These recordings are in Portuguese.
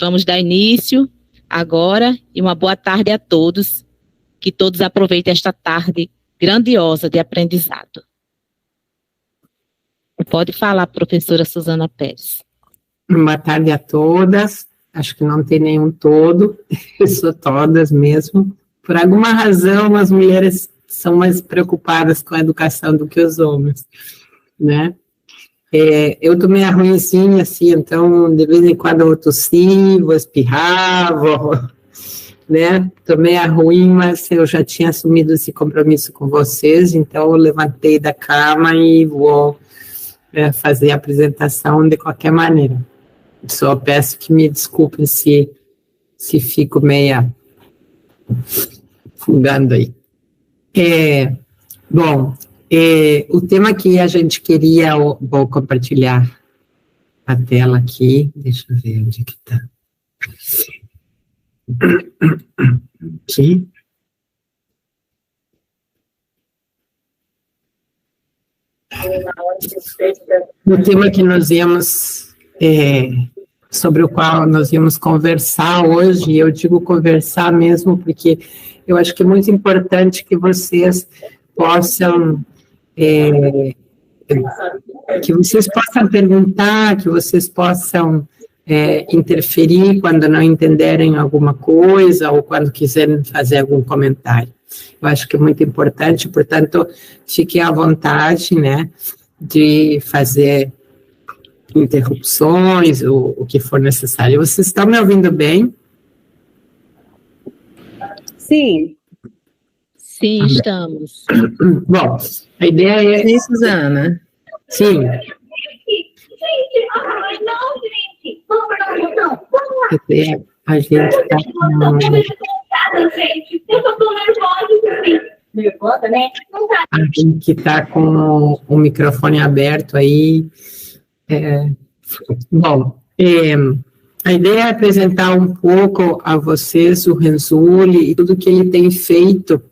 Vamos dar início agora e uma boa tarde a todos. Que todos aproveitem esta tarde grandiosa de aprendizado. Pode falar, professora Suzana Pérez. Boa tarde a todas. Acho que não tem nenhum todo, são todas mesmo. Por alguma razão, as mulheres são mais preocupadas com a educação do que os homens, né? Eu tô meio ruimzinha, assim, então, de vez em quando eu tossi, vou espirrar, né? Tô meio ruim, mas eu já tinha assumido esse compromisso com vocês, então eu levantei da cama e vou fazer a apresentação de qualquer maneira. Só peço que me desculpem se fico meia fugando aí. Bom, o tema que a gente queria, vou compartilhar a tela aqui, deixa eu ver onde que está. Aqui. O tema que nós íamos, sobre o qual nós íamos conversar hoje, e eu digo conversar mesmo porque eu acho que é muito importante que vocês possam, perguntar, que vocês possam interferir quando não entenderem alguma coisa ou quando quiserem fazer algum comentário. Eu acho que é muito importante, portanto, fiquem à vontade, né, de fazer interrupções, o que for necessário. Vocês estão me ouvindo bem? Sim. Sim, estamos. Bom, a ideia é... Sim, Suzana. Sim. A gente está a gente que está com o microfone aberto aí. Bom, a ideia é apresentar um pouco a vocês o Renzulli e tudo que ele tem feito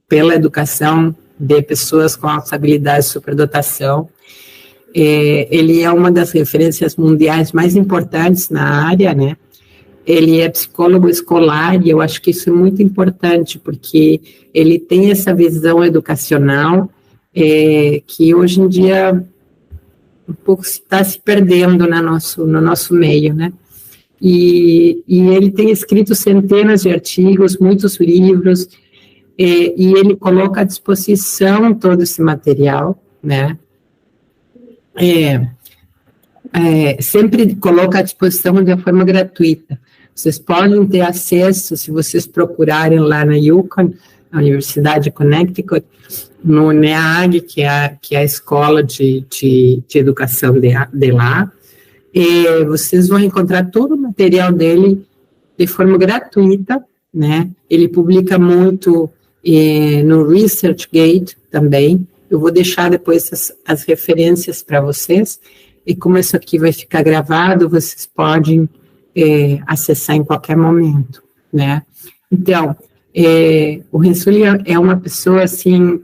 pela educação de pessoas com altas habilidades de superdotação. Ele é uma das referências mundiais mais importantes na área, né? Ele é psicólogo escolar e eu acho que isso é muito importante, porque ele tem essa visão educacional que hoje em dia um pouco está se perdendo no nosso meio, né? E ele tem escrito centenas de artigos, muitos livros, e ele coloca à disposição todo esse material, né? Sempre coloca à disposição de uma forma gratuita. Vocês podem ter acesso, se vocês procurarem lá na UConn, na Universidade de Connecticut, no NEAG, que é a escola de educação de lá, e vocês vão encontrar todo o material dele de forma gratuita, né? Ele publica muito no ResearchGate também. Eu vou deixar depois as referências para vocês, e como isso aqui vai ficar gravado, vocês podem acessar em qualquer momento, né? Então, o Renzulli é uma pessoa, assim,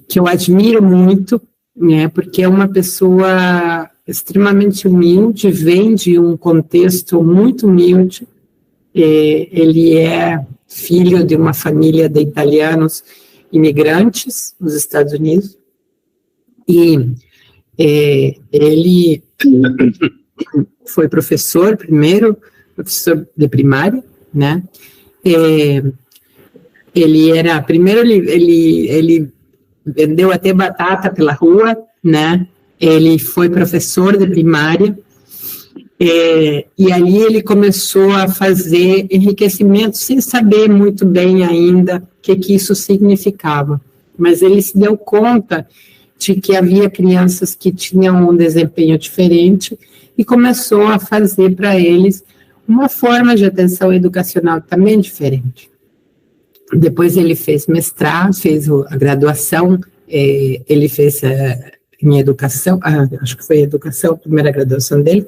que eu admiro muito, né? Porque é uma pessoa extremamente humilde, vem de um contexto muito humilde. Ele é filho de uma família de italianos imigrantes nos Estados Unidos, e ele foi professor de primária, né? Ele vendeu até batata pela rua, né? Ele foi professor de primária, e ali ele começou a fazer enriquecimento sem saber muito bem ainda o que isso significava, mas ele se deu conta de que havia crianças que tinham um desempenho diferente e começou a fazer para eles uma forma de atenção educacional também diferente. Depois ele fez mestrado, fez a graduação, ele fez em educação, acho que foi educação, a primeira graduação dele,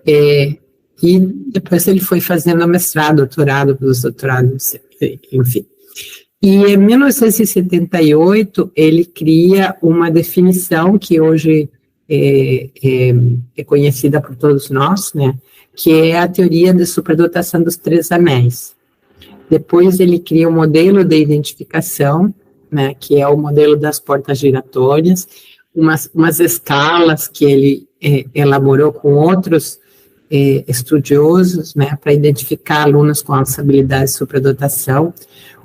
e depois ele foi fazendo mestrado, doutorado, pós-doutorado, enfim. E em 1978, ele cria uma definição que hoje é conhecida por todos nós, né, que é a teoria de superdotação dos três anéis. Depois ele cria o modelo de identificação, né, que é o modelo das portas giratórias, umas escalas que ele elaborou com outros estudiosos, né, para identificar alunos com altas habilidades de superdotação,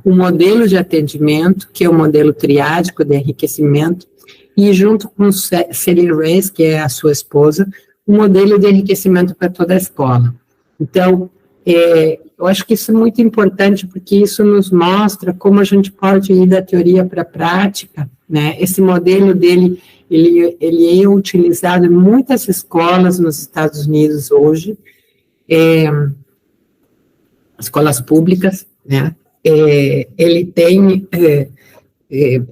o modelo de atendimento, que é o modelo triádico de enriquecimento, e junto com Sally Reyes, que é a sua esposa, o modelo de enriquecimento para toda a escola. Então, eu acho que isso é muito importante, porque isso nos mostra como a gente pode ir da teoria para a prática, né? Esse modelo dele, ele é utilizado em muitas escolas nos Estados Unidos hoje, escolas públicas, né? Ele tem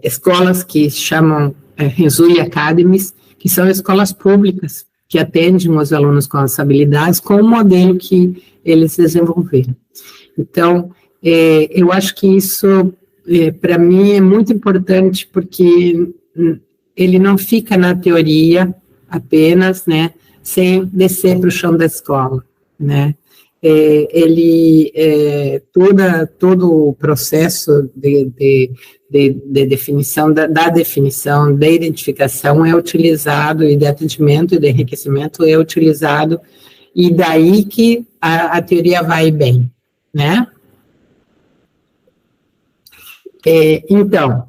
escolas que chamam Renzulli Academies, que são escolas públicas, que atendem os alunos com as habilidades, com o modelo que eles desenvolveram. Então, eu acho que isso, para mim, é muito importante, porque ele não fica na teoria apenas, né, sem descer para o chão da escola, né. Todo o processo de definição, da definição, da identificação é utilizado, e de atendimento e de enriquecimento é utilizado, e daí que a teoria vai bem, né? Então,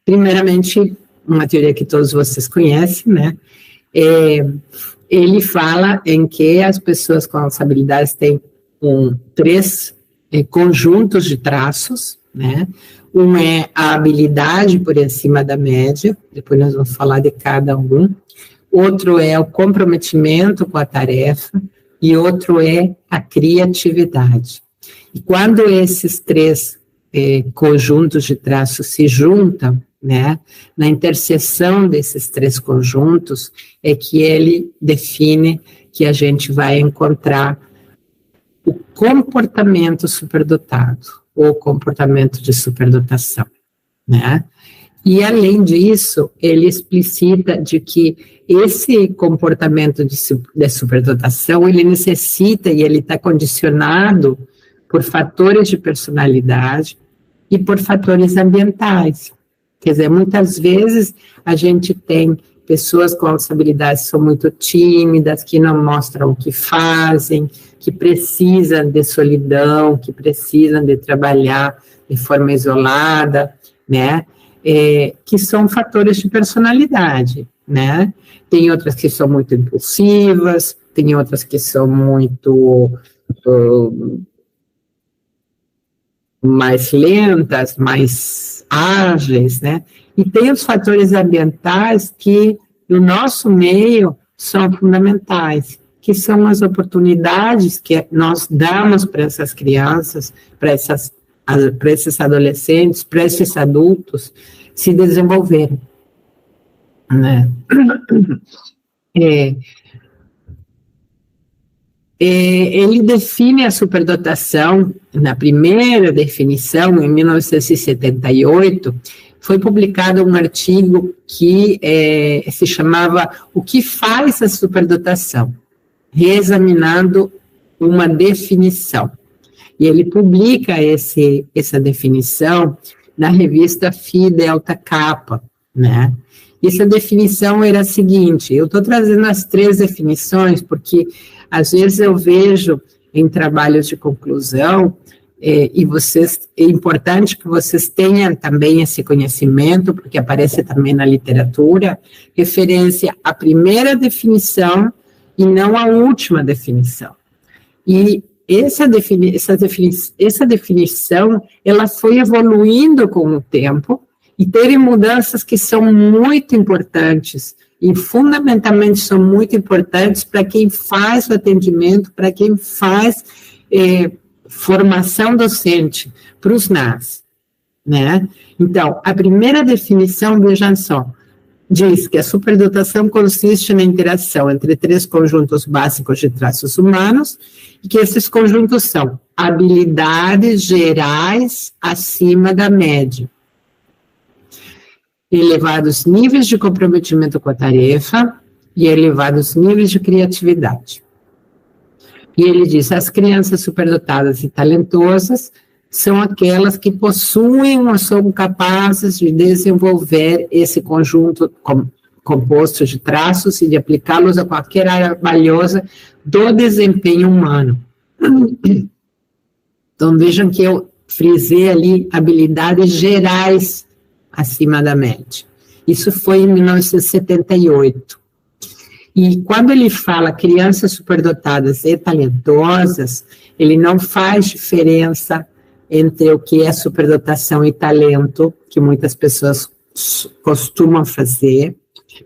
primeiramente, uma teoria que todos vocês conhecem, né? Ele fala em que as pessoas com altas habilidades têm três conjuntos de traços, né? Um é a habilidade por cima da média, depois nós vamos falar de cada um. Outro é o comprometimento com a tarefa, e outro é a criatividade. E quando esses três conjuntos de traços se juntam, né, na interseção desses três conjuntos, é que ele define que a gente vai encontrar o comportamento superdotado, ou comportamento de superdotação, né? E, além disso, ele explicita de que esse comportamento de superdotação, ele necessita, e ele está condicionado por fatores de personalidade e por fatores ambientais. Quer dizer, muitas vezes a gente tem pessoas com altas habilidades que são muito tímidas, que não mostram o que fazem, que precisam de solidão, que precisam de trabalhar de forma isolada, né? Que são fatores de personalidade, né? Tem outras que são muito impulsivas, tem outras que são muito mais lentas, mais ágeis, né? E tem os fatores ambientais que, no nosso meio, são fundamentais, que são as oportunidades que nós damos para essas crianças, para esses adolescentes, para esses adultos se desenvolverem, né? Ele define a superdotação, na primeira definição, em 1978, foi publicado um artigo que se chamava O que faz a superdotação? Reexaminando uma definição. E ele publica essa definição na revista Phi Delta Kappa, né? E essa definição era a seguinte, eu estou trazendo as três definições, porque às vezes eu vejo em trabalhos de conclusão, e é importante que vocês tenham também esse conhecimento, porque aparece também na literatura, referência à primeira definição e não à última definição. E essa definição, ela foi evoluindo com o tempo, e teve mudanças que são muito importantes, e fundamentalmente são muito importantes para quem faz o atendimento, para quem faz formação docente para os NAS, né? Então, a primeira definição, vejam só, diz que a superdotação consiste na interação entre três conjuntos básicos de traços humanos, e que esses conjuntos são habilidades gerais acima da média. elevados níveis de comprometimento com a tarefa e elevados níveis de criatividade. E ele diz, as crianças superdotadas e talentosas são aquelas que possuem ou são capazes de desenvolver esse conjunto composto de traços e de aplicá-los a qualquer área valiosa do desempenho humano. Então, vejam que eu frisei ali habilidades gerais acima da média. Isso foi em 1978. E quando ele fala crianças superdotadas e talentosas, ele não faz diferença entre o que é superdotação e talento, que muitas pessoas costumam fazer,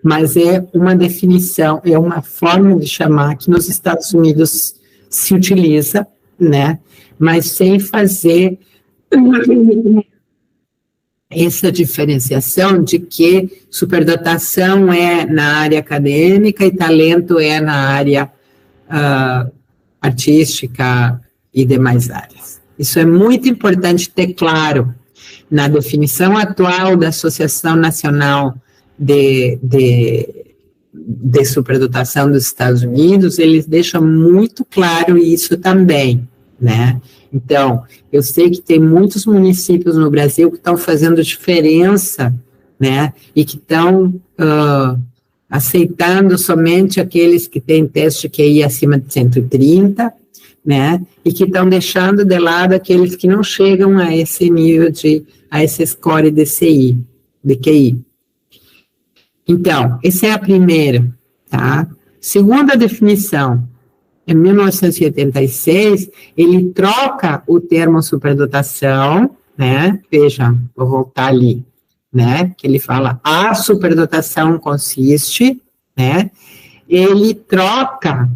mas é uma definição, é uma forma de chamar que nos Estados Unidos se utiliza, né? Mas sem fazer essa diferenciação de que superdotação é na área acadêmica e talento é na área artística e demais áreas. Isso é muito importante ter claro. Na definição atual da Associação Nacional de Superdotação dos Estados Unidos, eles deixam muito claro isso também, né? Então, eu sei que tem muitos municípios no Brasil que estão fazendo diferença, né, e que estão aceitando somente aqueles que têm teste QI acima de 130, né, e que estão deixando de lado aqueles que não chegam a esse nível a esse score de QI. Então, essa é a primeira, tá? Segunda definição, em 1986, ele troca o termo superdotação, né? Veja, vou voltar ali, né? Que ele fala, a superdotação consiste, né? Ele troca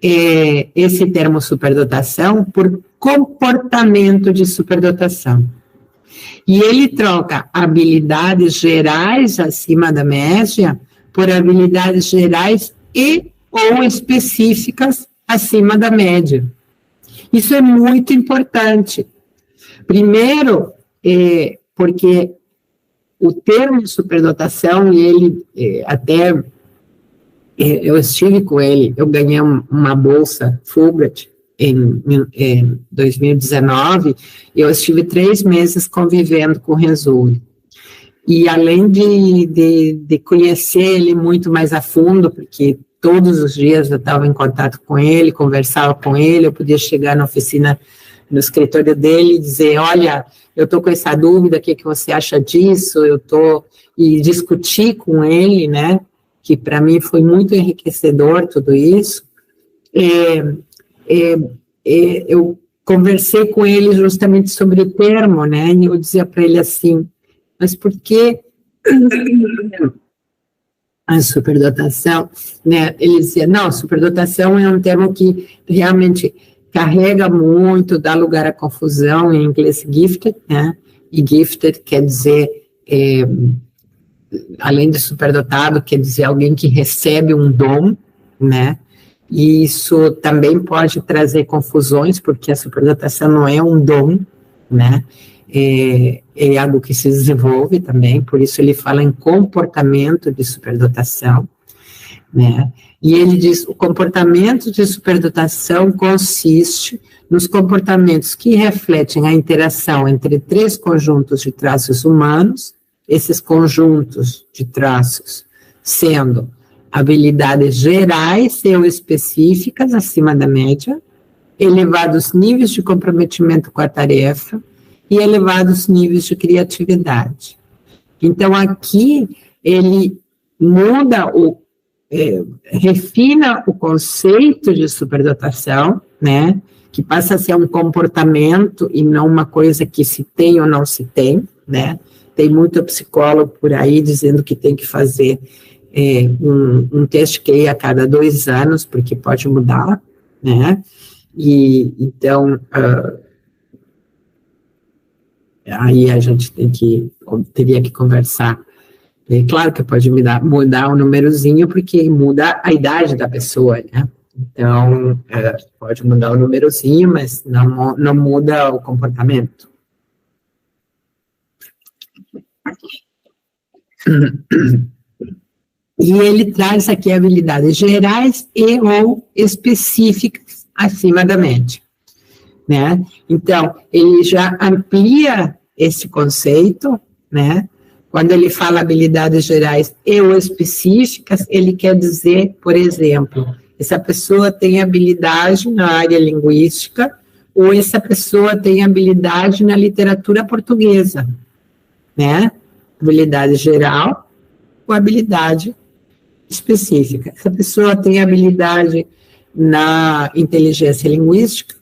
esse termo superdotação por comportamento de superdotação. E ele troca habilidades gerais acima da média por habilidades gerais e ou específicas acima da média. Isso é muito importante. Primeiro, porque o termo superdotação, ele eu estive com ele, eu ganhei uma bolsa Fulbright em 2019, eu estive 3 meses convivendo com o Rezul. E além de conhecer ele muito mais a fundo, porque todos os dias eu estava em contato com ele, conversava com ele, eu podia chegar na oficina, no escritório dele e dizer, olha, eu estou com essa dúvida, o que você acha disso? E discutir com ele, né, que para mim foi muito enriquecedor tudo isso. Eu conversei com ele justamente sobre o termo, né, e eu dizia para ele assim, mas por que a superdotação, né, ele dizia, não, superdotação é um termo que realmente carrega muito, dá lugar à confusão, em inglês gifted, né, e gifted quer dizer, além de superdotado, quer dizer alguém que recebe um dom, né, e isso também pode trazer confusões, porque a superdotação não é um dom, né, é algo que se desenvolve também, por isso ele fala em comportamento de superdotação, né, e ele diz, o comportamento de superdotação consiste nos comportamentos que refletem a interação entre 3 conjuntos de traços humanos, esses conjuntos de traços sendo habilidades gerais e ou específicas acima da média, elevados níveis de comprometimento com a tarefa e elevados níveis de criatividade. Então, aqui, ele muda refina o conceito de superdotação, né, que passa a ser um comportamento e não uma coisa que se tem ou não se tem, né. Tem muito psicólogo por aí dizendo que tem que fazer um teste QI a cada 2 anos, porque pode mudar, né, e então, aí a gente teria que conversar. É claro que pode mudar o númerozinho, porque muda a idade da pessoa, né, então, pode mudar o númerozinho, mas não muda o comportamento. E ele traz aqui habilidades gerais e ou específicas acima da média, né? Então, ele já amplia esse conceito, né? Quando ele fala habilidades gerais e ou específicas, ele quer dizer, por exemplo, essa pessoa tem habilidade na área linguística ou essa pessoa tem habilidade na literatura portuguesa, né? Habilidade geral ou habilidade específica. Essa pessoa tem habilidade na inteligência linguística,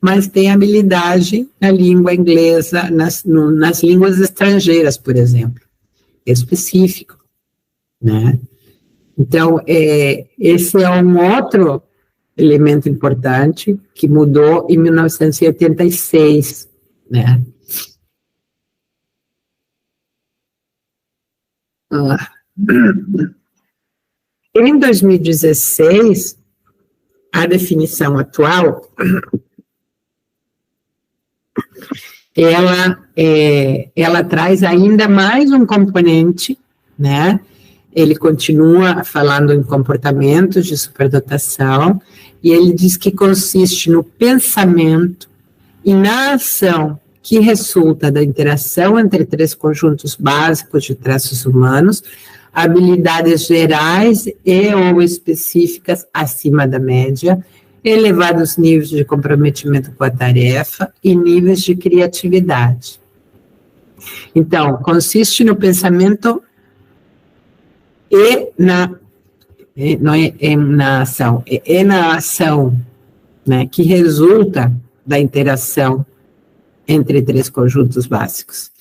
mas tem habilidade na língua inglesa, nas línguas estrangeiras, por exemplo. É específico, né? Então, esse é um outro elemento importante que mudou em 1986, né? Em 2016, a definição atual, ela traz ainda mais um componente, né? Ele continua falando em comportamentos de superdotação, e ele diz que consiste no pensamento e na ação que resulta da interação entre três conjuntos básicos de traços humanos, habilidades gerais e ou específicas acima da média, elevados níveis de comprometimento com a tarefa e níveis de criatividade. Então, consiste no pensamento e não é na ação, é na ação, né, que resulta da interação entre três conjuntos básicos.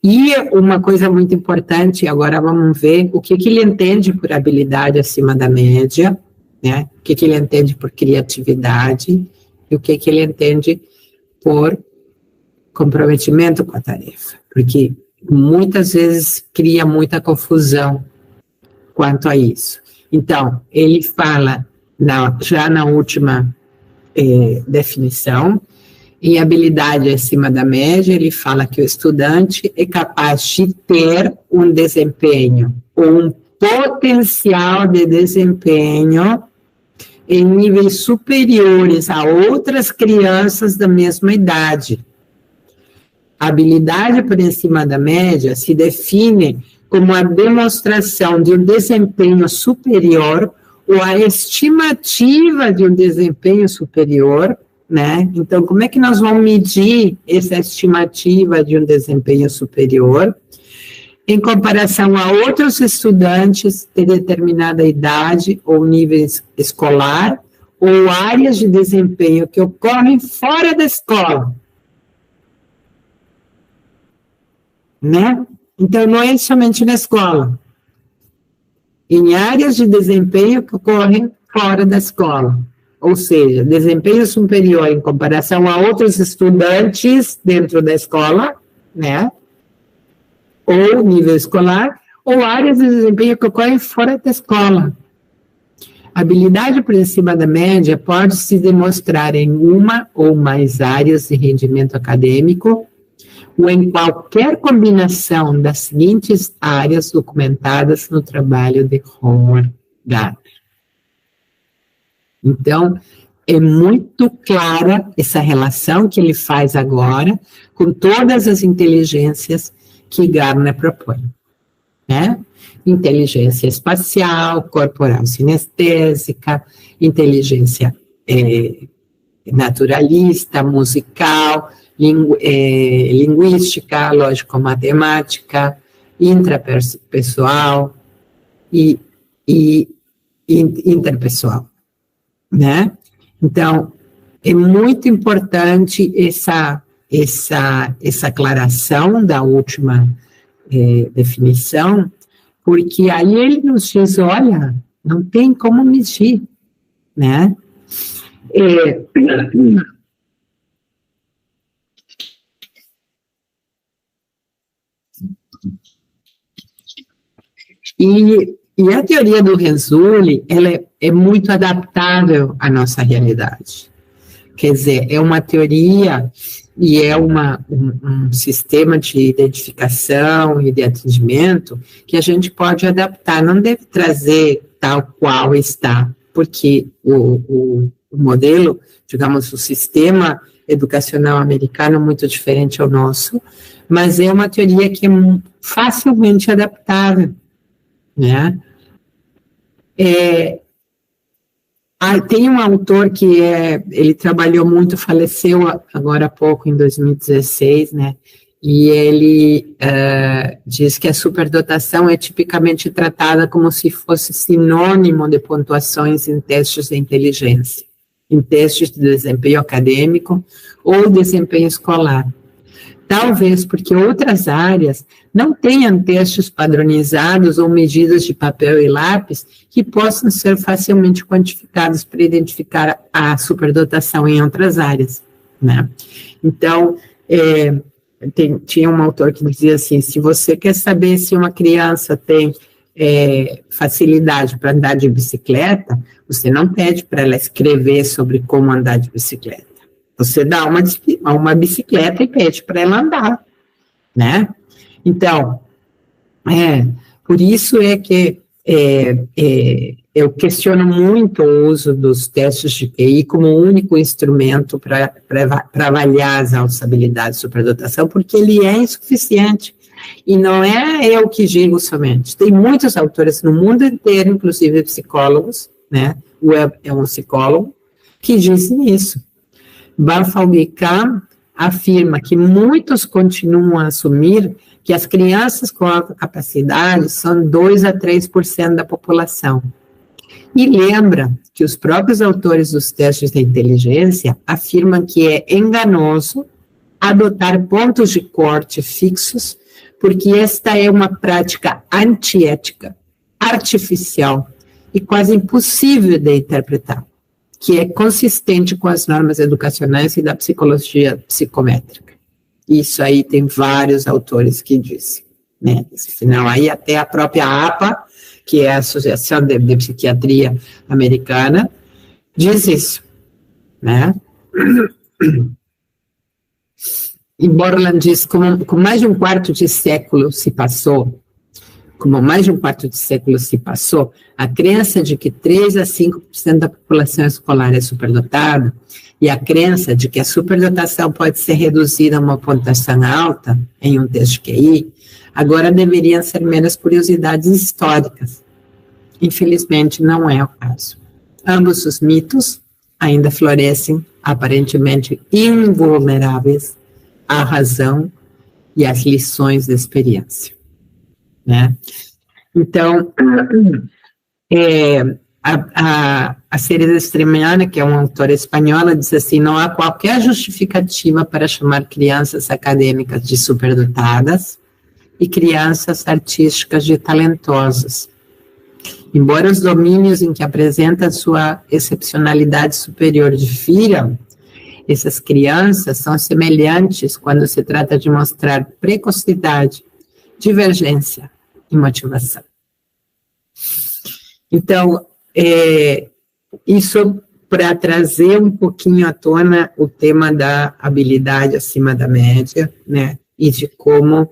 E uma coisa muito importante, agora vamos ver o que ele entende por habilidade acima da média, né? O que ele entende por criatividade e o que ele entende por comprometimento com a tarefa, porque muitas vezes cria muita confusão quanto a isso. Então, ele fala, já na última definição, em habilidade acima da média, ele fala que o estudante é capaz de ter um desempenho, ou um potencial de desempenho em níveis superiores a outras crianças da mesma idade. A habilidade por cima da média se define como a demonstração de um desempenho superior ou a estimativa de um desempenho superior, né? Então, como é que nós vamos medir essa estimativa de um desempenho superior em comparação a outros estudantes de determinada idade ou nível escolar ou áreas de desempenho que ocorrem fora da escola, né? Então, não é somente na escola, em áreas de desempenho que ocorrem fora da escola. Ou seja, desempenho superior em comparação a outros estudantes dentro da escola, né? Ou nível escolar, ou áreas de desempenho que ocorrem fora da escola. A habilidade por cima da média pode se demonstrar em uma ou mais áreas de rendimento acadêmico, ou em qualquer combinação das seguintes áreas documentadas no trabalho de Howard Gardner. Então, é muito clara essa relação que ele faz agora com todas as inteligências que Gardner propõe, né? Inteligência espacial, corporal sinestésica, inteligência naturalista, musical, linguística, lógico-matemática, intrapessoal e interpessoal, né? Então, é muito importante essa aclaração da última definição, porque aí ele nos diz, olha, não tem como medir, né? E a teoria do Renzulli, ela é muito adaptável à nossa realidade. Quer dizer, é uma teoria e é um sistema de identificação e de atendimento que a gente pode adaptar, não deve trazer tal qual está, porque o modelo, digamos, o sistema educacional americano é muito diferente ao nosso, mas é uma teoria que é facilmente adaptável, né? Tem um autor que ele trabalhou muito, faleceu agora há pouco, em 2016, né? E ele diz que a superdotação é tipicamente tratada como se fosse sinônimo de pontuações em testes de inteligência, em testes de desempenho acadêmico ou desempenho escolar. Talvez porque outras áreas não tenham testes padronizados ou medidas de papel e lápis que possam ser facilmente quantificados para identificar a superdotação em outras áreas, né? Então, tinha um autor que dizia assim, se você quer saber se uma criança tem facilidade para andar de bicicleta, você não pede para ela escrever sobre como andar de bicicleta. Você dá uma bicicleta e pede para ela andar, né? Então, por isso é que eu questiono muito o uso dos testes de QI como único instrumento para avaliar as altas habilidades de superdotação, porque ele é insuficiente. E não é eu que digo somente. Tem muitos autores no mundo inteiro, inclusive psicólogos, né? O Webb é um psicólogo, que dizem isso. Bafalgekam afirma que muitos continuam a assumir que as crianças com alta capacidade são 2 a 3% da população. E lembra que os próprios autores dos testes de inteligência afirmam que é enganoso adotar pontos de corte fixos, porque esta é uma prática antiética, artificial e quase impossível de interpretar, que é consistente com as normas educacionais e da psicologia psicométrica. Isso aí tem vários autores que dizem, né? Afinal, aí até a própria APA, que é a Associação de Psiquiatria Americana, diz isso, né? E Borland diz, com mais de um quarto de século se passou, a crença de que 3 a 5% da população escolar é superdotada e a crença de que a superdotação pode ser reduzida a uma pontuação alta em um teste de QI, agora deveriam ser meras curiosidades históricas. Infelizmente, não é o caso. Ambos os mitos ainda florescem, aparentemente invulneráveis à razão e às lições da experiência, né? Então, a Cereda Estremiana, que é uma autora espanhola, diz assim, não há qualquer justificativa para chamar crianças acadêmicas de superdotadas e crianças artísticas de talentosas. Embora os domínios em que apresenta sua excepcionalidade superior difiram, essas crianças são semelhantes quando se trata de mostrar precocidade, divergência e motivação. Então, isso para trazer um pouquinho à tona o tema da habilidade acima da média, né, e de como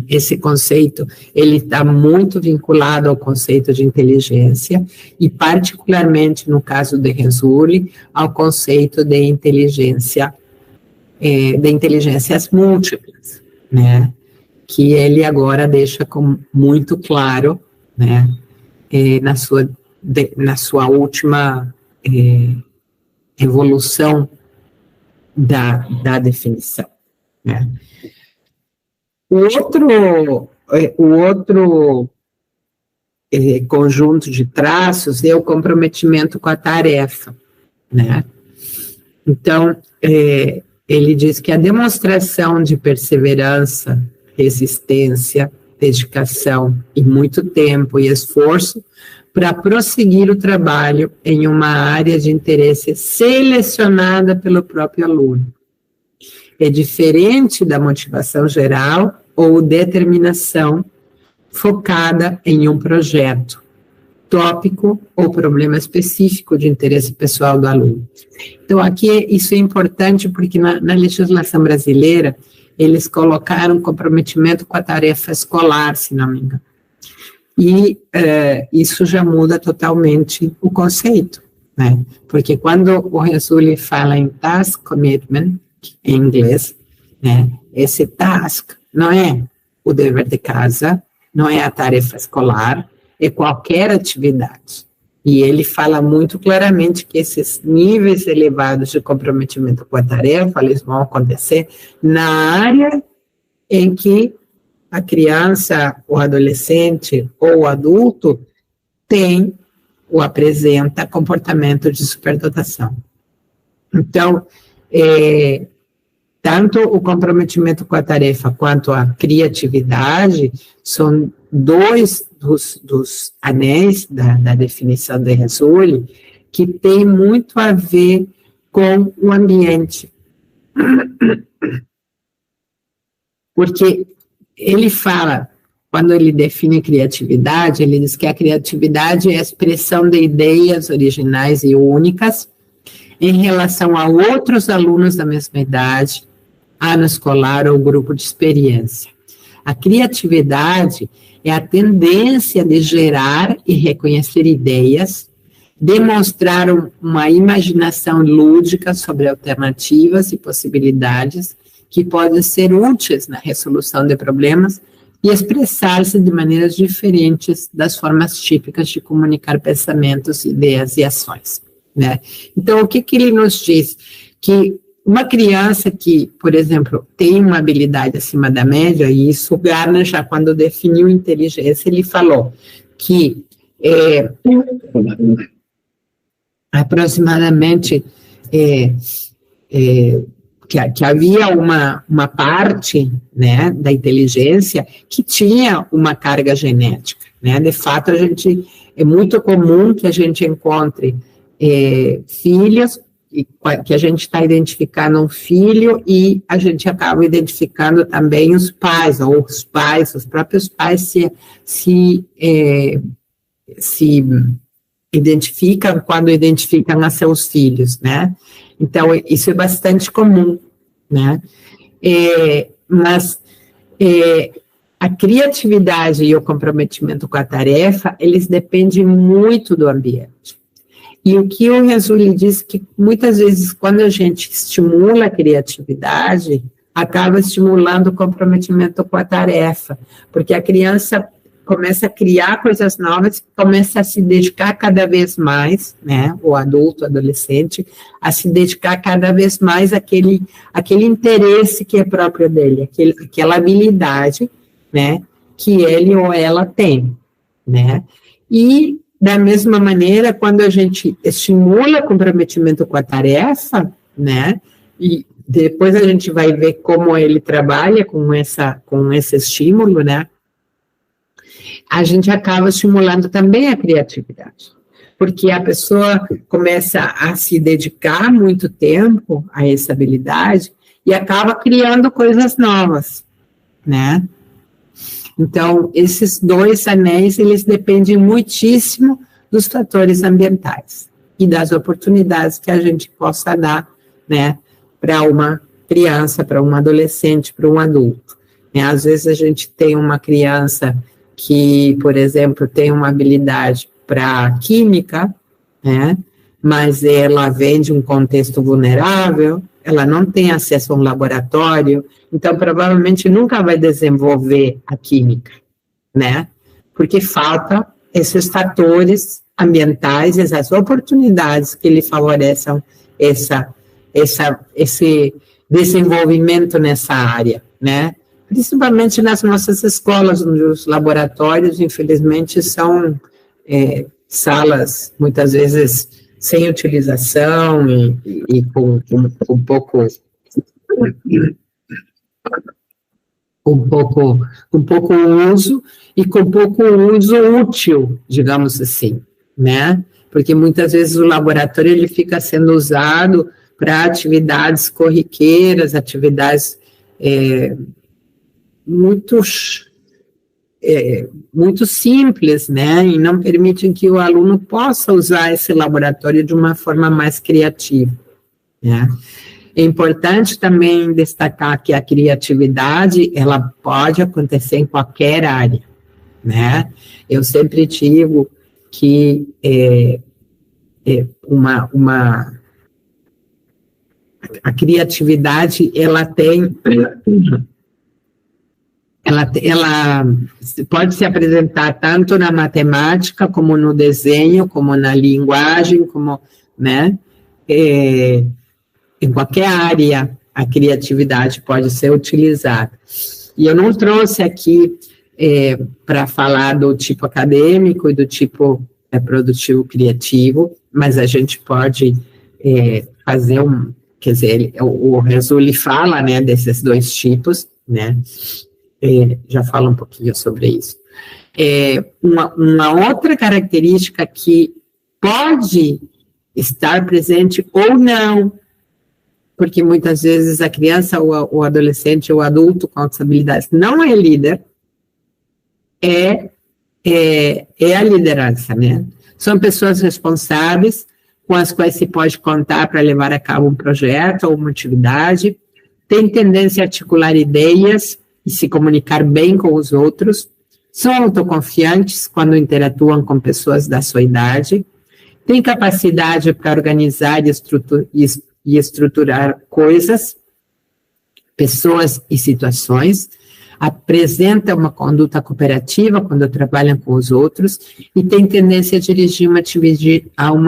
esse conceito, ele está muito vinculado ao conceito de inteligência, e particularmente no caso de Renzulli, ao conceito de inteligências múltiplas, né, que ele agora deixa muito claro, né, na sua última evolução da definição, né. O outro conjunto de traços é o comprometimento com a tarefa, né? Então, ele diz que a demonstração de perseverança, resistência, dedicação e muito tempo e esforço para prosseguir o trabalho em uma área de interesse selecionada pelo próprio aluno. É diferente da motivação geral ou determinação focada em um projeto, tópico ou problema específico de interesse pessoal do aluno. Então, aqui isso é importante porque na legislação brasileira, eles colocaram comprometimento com a tarefa escolar, se não me engano. E isso já muda totalmente o conceito, né? Porque quando o Resulli fala em task commitment, em inglês, né, esse task não é o dever de casa, não é a tarefa escolar, é qualquer atividade. E ele fala muito claramente que esses níveis elevados de comprometimento com a tarefa, eles vão acontecer na área em que a criança, o adolescente ou o adulto tem ou apresenta comportamento de superdotação. Então, tanto o comprometimento com a tarefa quanto a criatividade são dois dos anéis da definição de Resulli que tem muito a ver com o ambiente. Porque ele fala, quando ele define criatividade, ele diz que a criatividade é a expressão de ideias originais e únicas em relação a outros alunos da mesma idade, ano escolar ou grupo de experiência. A criatividade é a tendência de gerar e reconhecer ideias, demonstrar uma imaginação lúdica sobre alternativas e possibilidades que podem ser úteis na resolução de problemas e expressar-se de maneiras diferentes das formas típicas de comunicar pensamentos, ideias e ações, né? Então, o que ele nos diz? Que uma criança que, por exemplo, tem uma habilidade acima da média, e isso Gardner já quando definiu inteligência, ele falou que aproximadamente que havia uma parte, né, da inteligência que tinha uma carga genética, né? De fato, é muito comum que a gente encontre filhos, que a gente está identificando um filho e a gente acaba identificando também os pais, ou os próprios pais se identificam quando identificam a seus filhos, né? Então, isso é bastante comum, né? Mas a criatividade e o comprometimento com a tarefa, eles dependem muito do ambiente. E o que o Resulli diz que muitas vezes, quando a gente estimula a criatividade, acaba estimulando o comprometimento com a tarefa, porque a criança começa a criar coisas novas, começa a se dedicar cada vez mais, né, o adulto, o adolescente, a se dedicar cada vez mais àquele interesse que é próprio dele, aquela habilidade, né, que ele ou ela tem, né, e da mesma maneira, quando a gente estimula o comprometimento com a tarefa, né, e depois a gente vai ver como ele trabalha com esse estímulo, né, a gente acaba estimulando também a criatividade, porque a pessoa começa a se dedicar muito tempo a essa habilidade e acaba criando coisas novas, né? Então, esses dois anéis, eles dependem muitíssimo dos fatores ambientais e das oportunidades que a gente possa dar, né, para uma criança, para um adolescente, para um adulto. Né? Às vezes a gente tem uma criança que, por exemplo, tem uma habilidade para química, né, mas ela vem de um contexto vulnerável, ela não tem acesso a um laboratório, então provavelmente nunca vai desenvolver a química, né, porque falta esses fatores ambientais, essas oportunidades que lhe favoreçam esse desenvolvimento nessa área, né, principalmente nas nossas escolas, onde os laboratórios, infelizmente, são salas, muitas vezes, sem utilização e com pouco uso e com pouco uso útil, digamos assim, né? Porque muitas vezes o laboratório ele fica sendo usado para atividades corriqueiras, atividades muito muito simples, né, e não permitem que o aluno possa usar esse laboratório de uma forma mais criativa, né. É importante também destacar que a criatividade, ela pode acontecer em qualquer área, né. Eu sempre digo que a criatividade, ela pode se apresentar tanto na matemática, como no desenho, como na linguagem, como, né, em qualquer área a criatividade pode ser utilizada. E eu não trouxe aqui para falar do tipo acadêmico e do tipo produtivo criativo, mas a gente pode fazer quer dizer, o Rezulli fala, né, desses dois tipos, né, já fala um pouquinho sobre isso. Uma outra característica que pode estar presente ou não, porque muitas vezes a criança, o adolescente, o adulto com altas habilidades não é líder, é a liderança, né? São pessoas responsáveis, com as quais se pode contar para levar a cabo um projeto ou uma atividade, tem tendência a articular ideias e se comunicar bem com os outros, são autoconfiantes quando interatuam com pessoas da sua idade, têm capacidade para organizar e estruturar coisas, pessoas e situações, apresenta uma conduta cooperativa quando trabalham com os outros e tem tendência a dirigir uma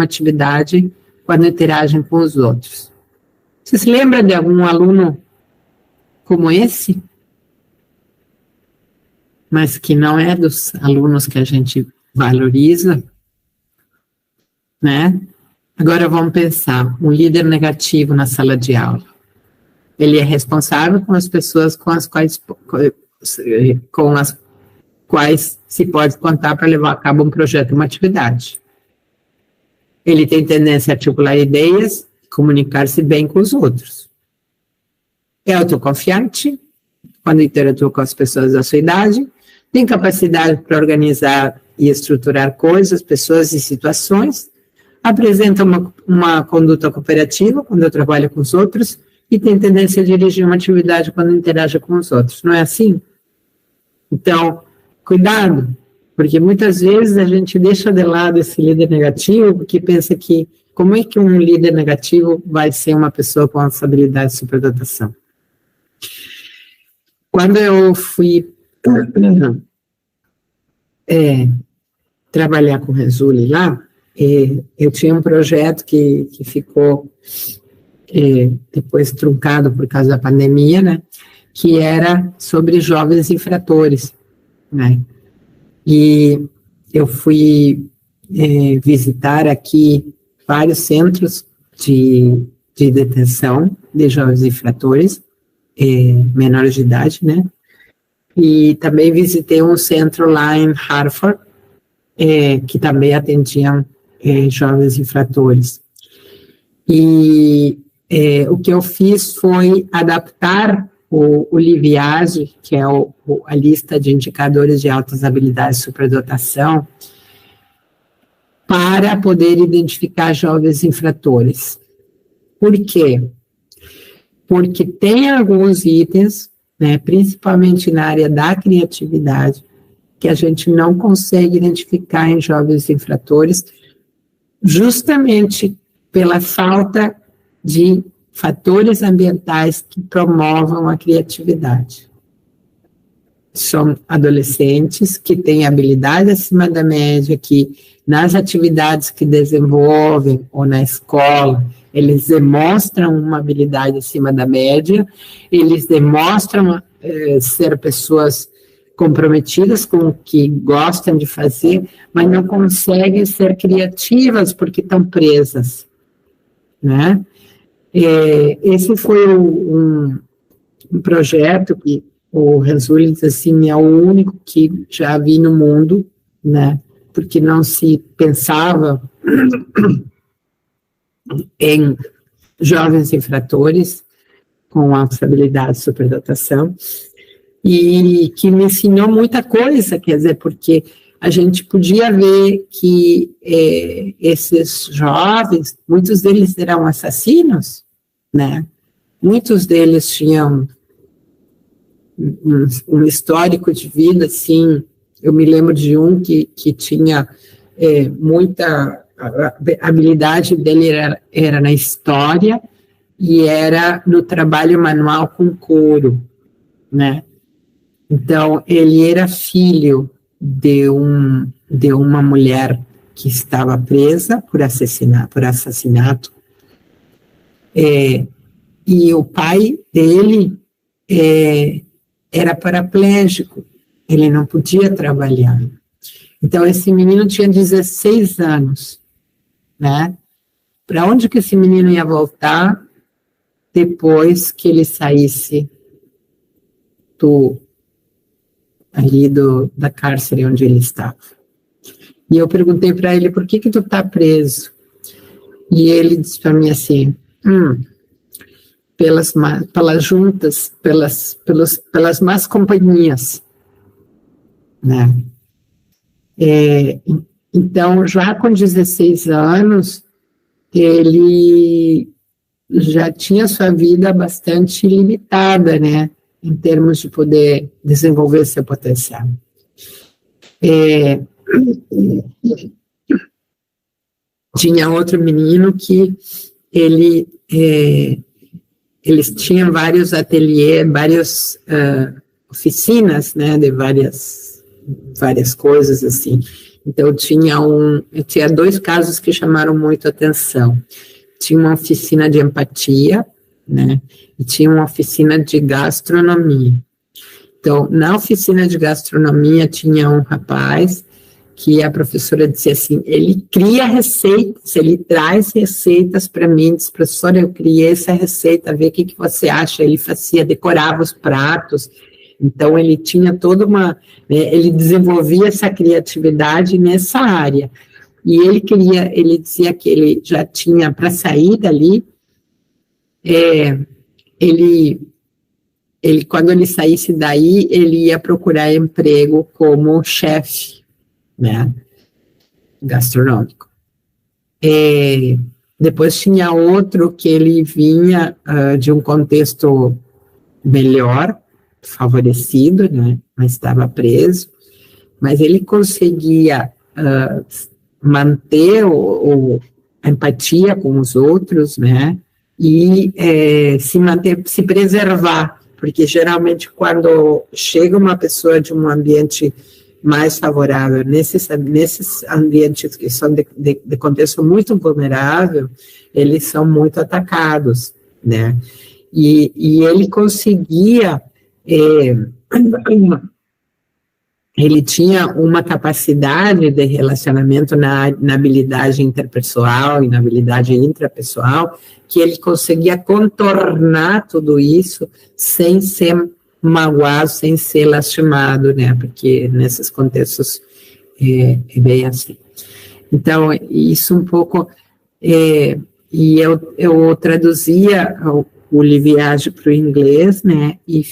atividade quando interagem com os outros. Você se lembra de algum aluno como esse? Mas que não é dos alunos que a gente valoriza, né? Agora vamos pensar, um líder negativo na sala de aula. Ele é responsável com as pessoas com as quais se pode contar para levar a cabo um projeto, uma atividade. Ele tem tendência a articular ideias, comunicar-se bem com os outros. É autoconfiante, quando interatua com as pessoas da sua idade, tem capacidade para organizar e estruturar coisas, pessoas e situações, apresenta uma conduta cooperativa quando trabalha com os outros e tem tendência a dirigir uma atividade quando interage com os outros. Não é assim? Então, cuidado, porque muitas vezes a gente deixa de lado esse líder negativo porque pensa que como é que um líder negativo vai ser uma pessoa com essa habilidade de superdotação? Quando eu fui trabalhar com o Rezulli lá, eu tinha um projeto que ficou depois truncado por causa da pandemia, né, que era sobre jovens infratores, né, e eu fui visitar aqui vários centros de detenção de jovens infratores, menores de idade, né, e também visitei um centro lá em Hartford, que também atendiam jovens infratores. E o que eu fiz foi adaptar o Liviage, que é a lista de indicadores de altas habilidades de superdotação, para poder identificar jovens infratores. Por quê? Porque tem alguns itens, né, principalmente na área da criatividade, que a gente não consegue identificar em jovens infratores, justamente pela falta de fatores ambientais que promovam a criatividade. São adolescentes que têm habilidade acima da média, que nas atividades que desenvolvem ou na escola, eles demonstram uma habilidade acima da média, eles demonstram ser pessoas comprometidas com o que gostam de fazer, mas não conseguem ser criativas porque estão presas, né? Esse foi um projeto que o Rezulli diz assim, é o único que já vi no mundo, né? Porque não se pensava em jovens infratores com altas habilidades de superdotação. e que me ensinou muita coisa, quer dizer, porque a gente podia ver que esses jovens, muitos deles eram assassinos, né? Muitos deles tinham um histórico de vida, assim. Eu me lembro de um que tinha muita a habilidade dele era na história e era no trabalho manual com couro, né? Então, ele era filho de uma mulher que estava presa por assassinato. E o pai dele era paraplégico, ele não podia trabalhar. Então, esse menino tinha 16 anos, né? Para onde que esse menino ia voltar depois que ele saísse da cárcere onde ele estava? E eu perguntei para ele, por que tu está preso? E ele disse para mim assim, pelas juntas, pelas más companhias, né? Então, já com 16 anos, ele já tinha sua vida bastante limitada, né, em termos de poder desenvolver seu potencial. Tinha outro menino que eles tinham vários ateliês, várias oficinas, né, de várias coisas, assim. Então, tinha 2 casos que chamaram muito atenção. Tinha uma oficina de empatia, né, e tinha uma oficina de gastronomia. Então, na oficina de gastronomia, tinha um rapaz que a professora dizia assim, ele cria receitas, ele traz receitas para mim, diz, professora, eu criei essa receita, vê o que você acha. Ele decorava os pratos. Então, ele tinha ele desenvolvia essa criatividade nessa área. E ele dizia que ele já tinha, para sair dali, quando ele saísse daí, ele ia procurar emprego como chefe, né, gastronômico. Depois tinha outro que ele vinha de um contexto melhor, favorecido, né, mas estava preso, mas ele conseguia manter a empatia com os outros, né, e se preservar, porque geralmente quando chega uma pessoa de um ambiente mais favorável, nesses ambientes que são de contexto muito vulnerável, eles são muito atacados, né, e ele conseguia, ele tinha uma capacidade de relacionamento na habilidade interpessoal e na habilidade intrapessoal, que ele conseguia contornar tudo isso sem ser magoado, sem ser lastimado, né? Porque nesses contextos é bem assim. Então, isso um pouco... e eu traduzia o Liviage para o inglês, né, e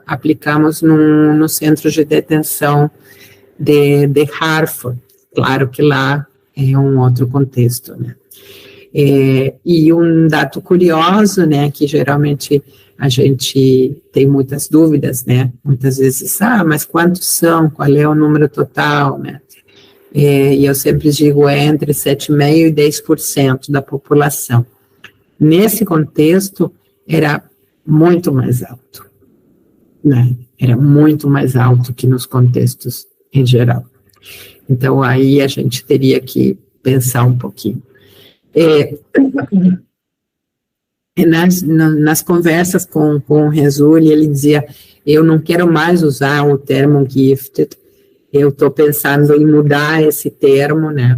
aplicamos no centro de detenção de Hartford. Claro que lá é um outro contexto, né. E um dado curioso, né, que geralmente a gente tem muitas dúvidas, né, muitas vezes, mas quantos são, qual é o número total, né, e eu sempre digo, entre 7,5% e 10% da população. Nesse contexto, era muito mais alto, né? Era muito mais alto que nos contextos em geral. Então, aí a gente teria que pensar um pouquinho. Nas conversas com o Rezuli, ele dizia, eu não quero mais usar o termo gifted, eu estou pensando em mudar esse termo, né?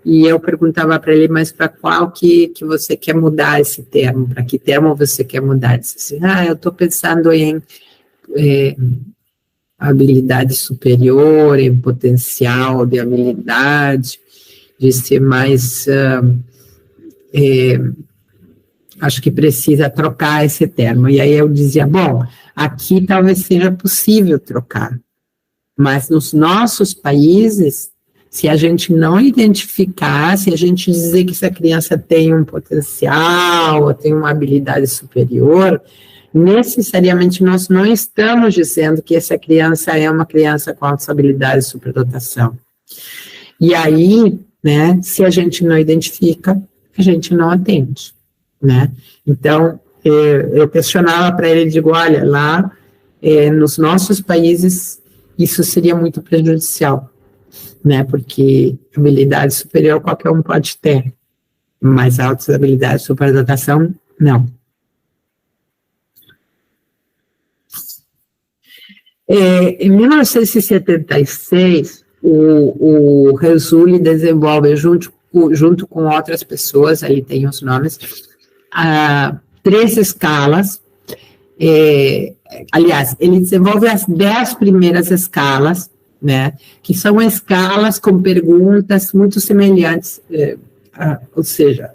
E eu perguntava para ele, mas para qual que você quer mudar esse termo? Para que termo você quer mudar? Ele disse assim, eu estou pensando em habilidade superior, em potencial de habilidade, de ser mais acho que precisa trocar esse termo. E aí eu dizia, bom, aqui talvez seja possível trocar, mas nos nossos países, se a gente não identificar, se a gente dizer que essa criança tem um potencial, ou tem uma habilidade superior, necessariamente nós não estamos dizendo que essa criança é uma criança com altas habilidades de superdotação. E aí, né, se a gente não identifica, a gente não atende, né? Então, eu questionava para ele, digo, olha, lá nos nossos países isso seria muito prejudicial, né? Porque habilidade superior qualquer um pode ter, mas altas habilidades de superdotação, não. Em 1976, o Rezulli desenvolve, junto com outras pessoas, aí tem os nomes, 3 escalas. Aliás, ele desenvolve as 10 primeiras escalas, né, que são escalas com perguntas muito semelhantes, ou seja,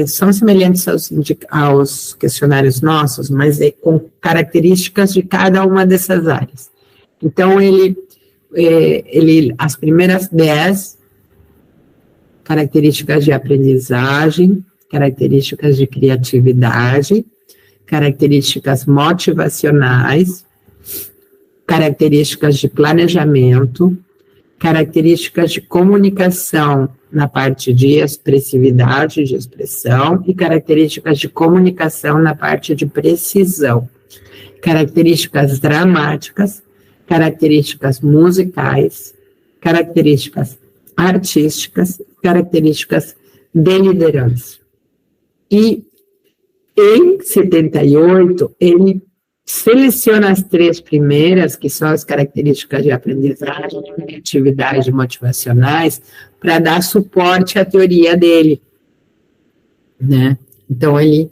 são semelhantes aos questionários nossos, mas com características de cada uma dessas áreas. Então, as primeiras 10 características de aprendizagem, características de criatividade, características motivacionais, características de planejamento, características de comunicação na parte de expressividade, de expressão, e características de comunicação na parte de precisão, características dramáticas, características musicais, características artísticas, características de liderança. E em 78, ele seleciona as 3 primeiras, que são as características de aprendizagem, de criatividade motivacionais, para dar suporte à teoria dele, né? Então, ele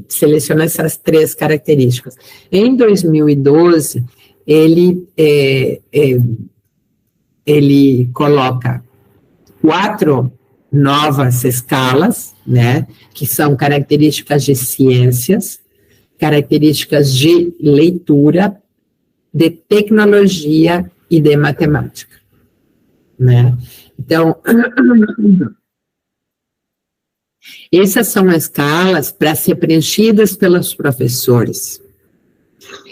seleciona essas 3 características. Em 2012, ele coloca 4 novas escalas, né, que são características de ciências, características de leitura, de tecnologia e de matemática, né? Então, essas são escalas para ser preenchidas pelos professores.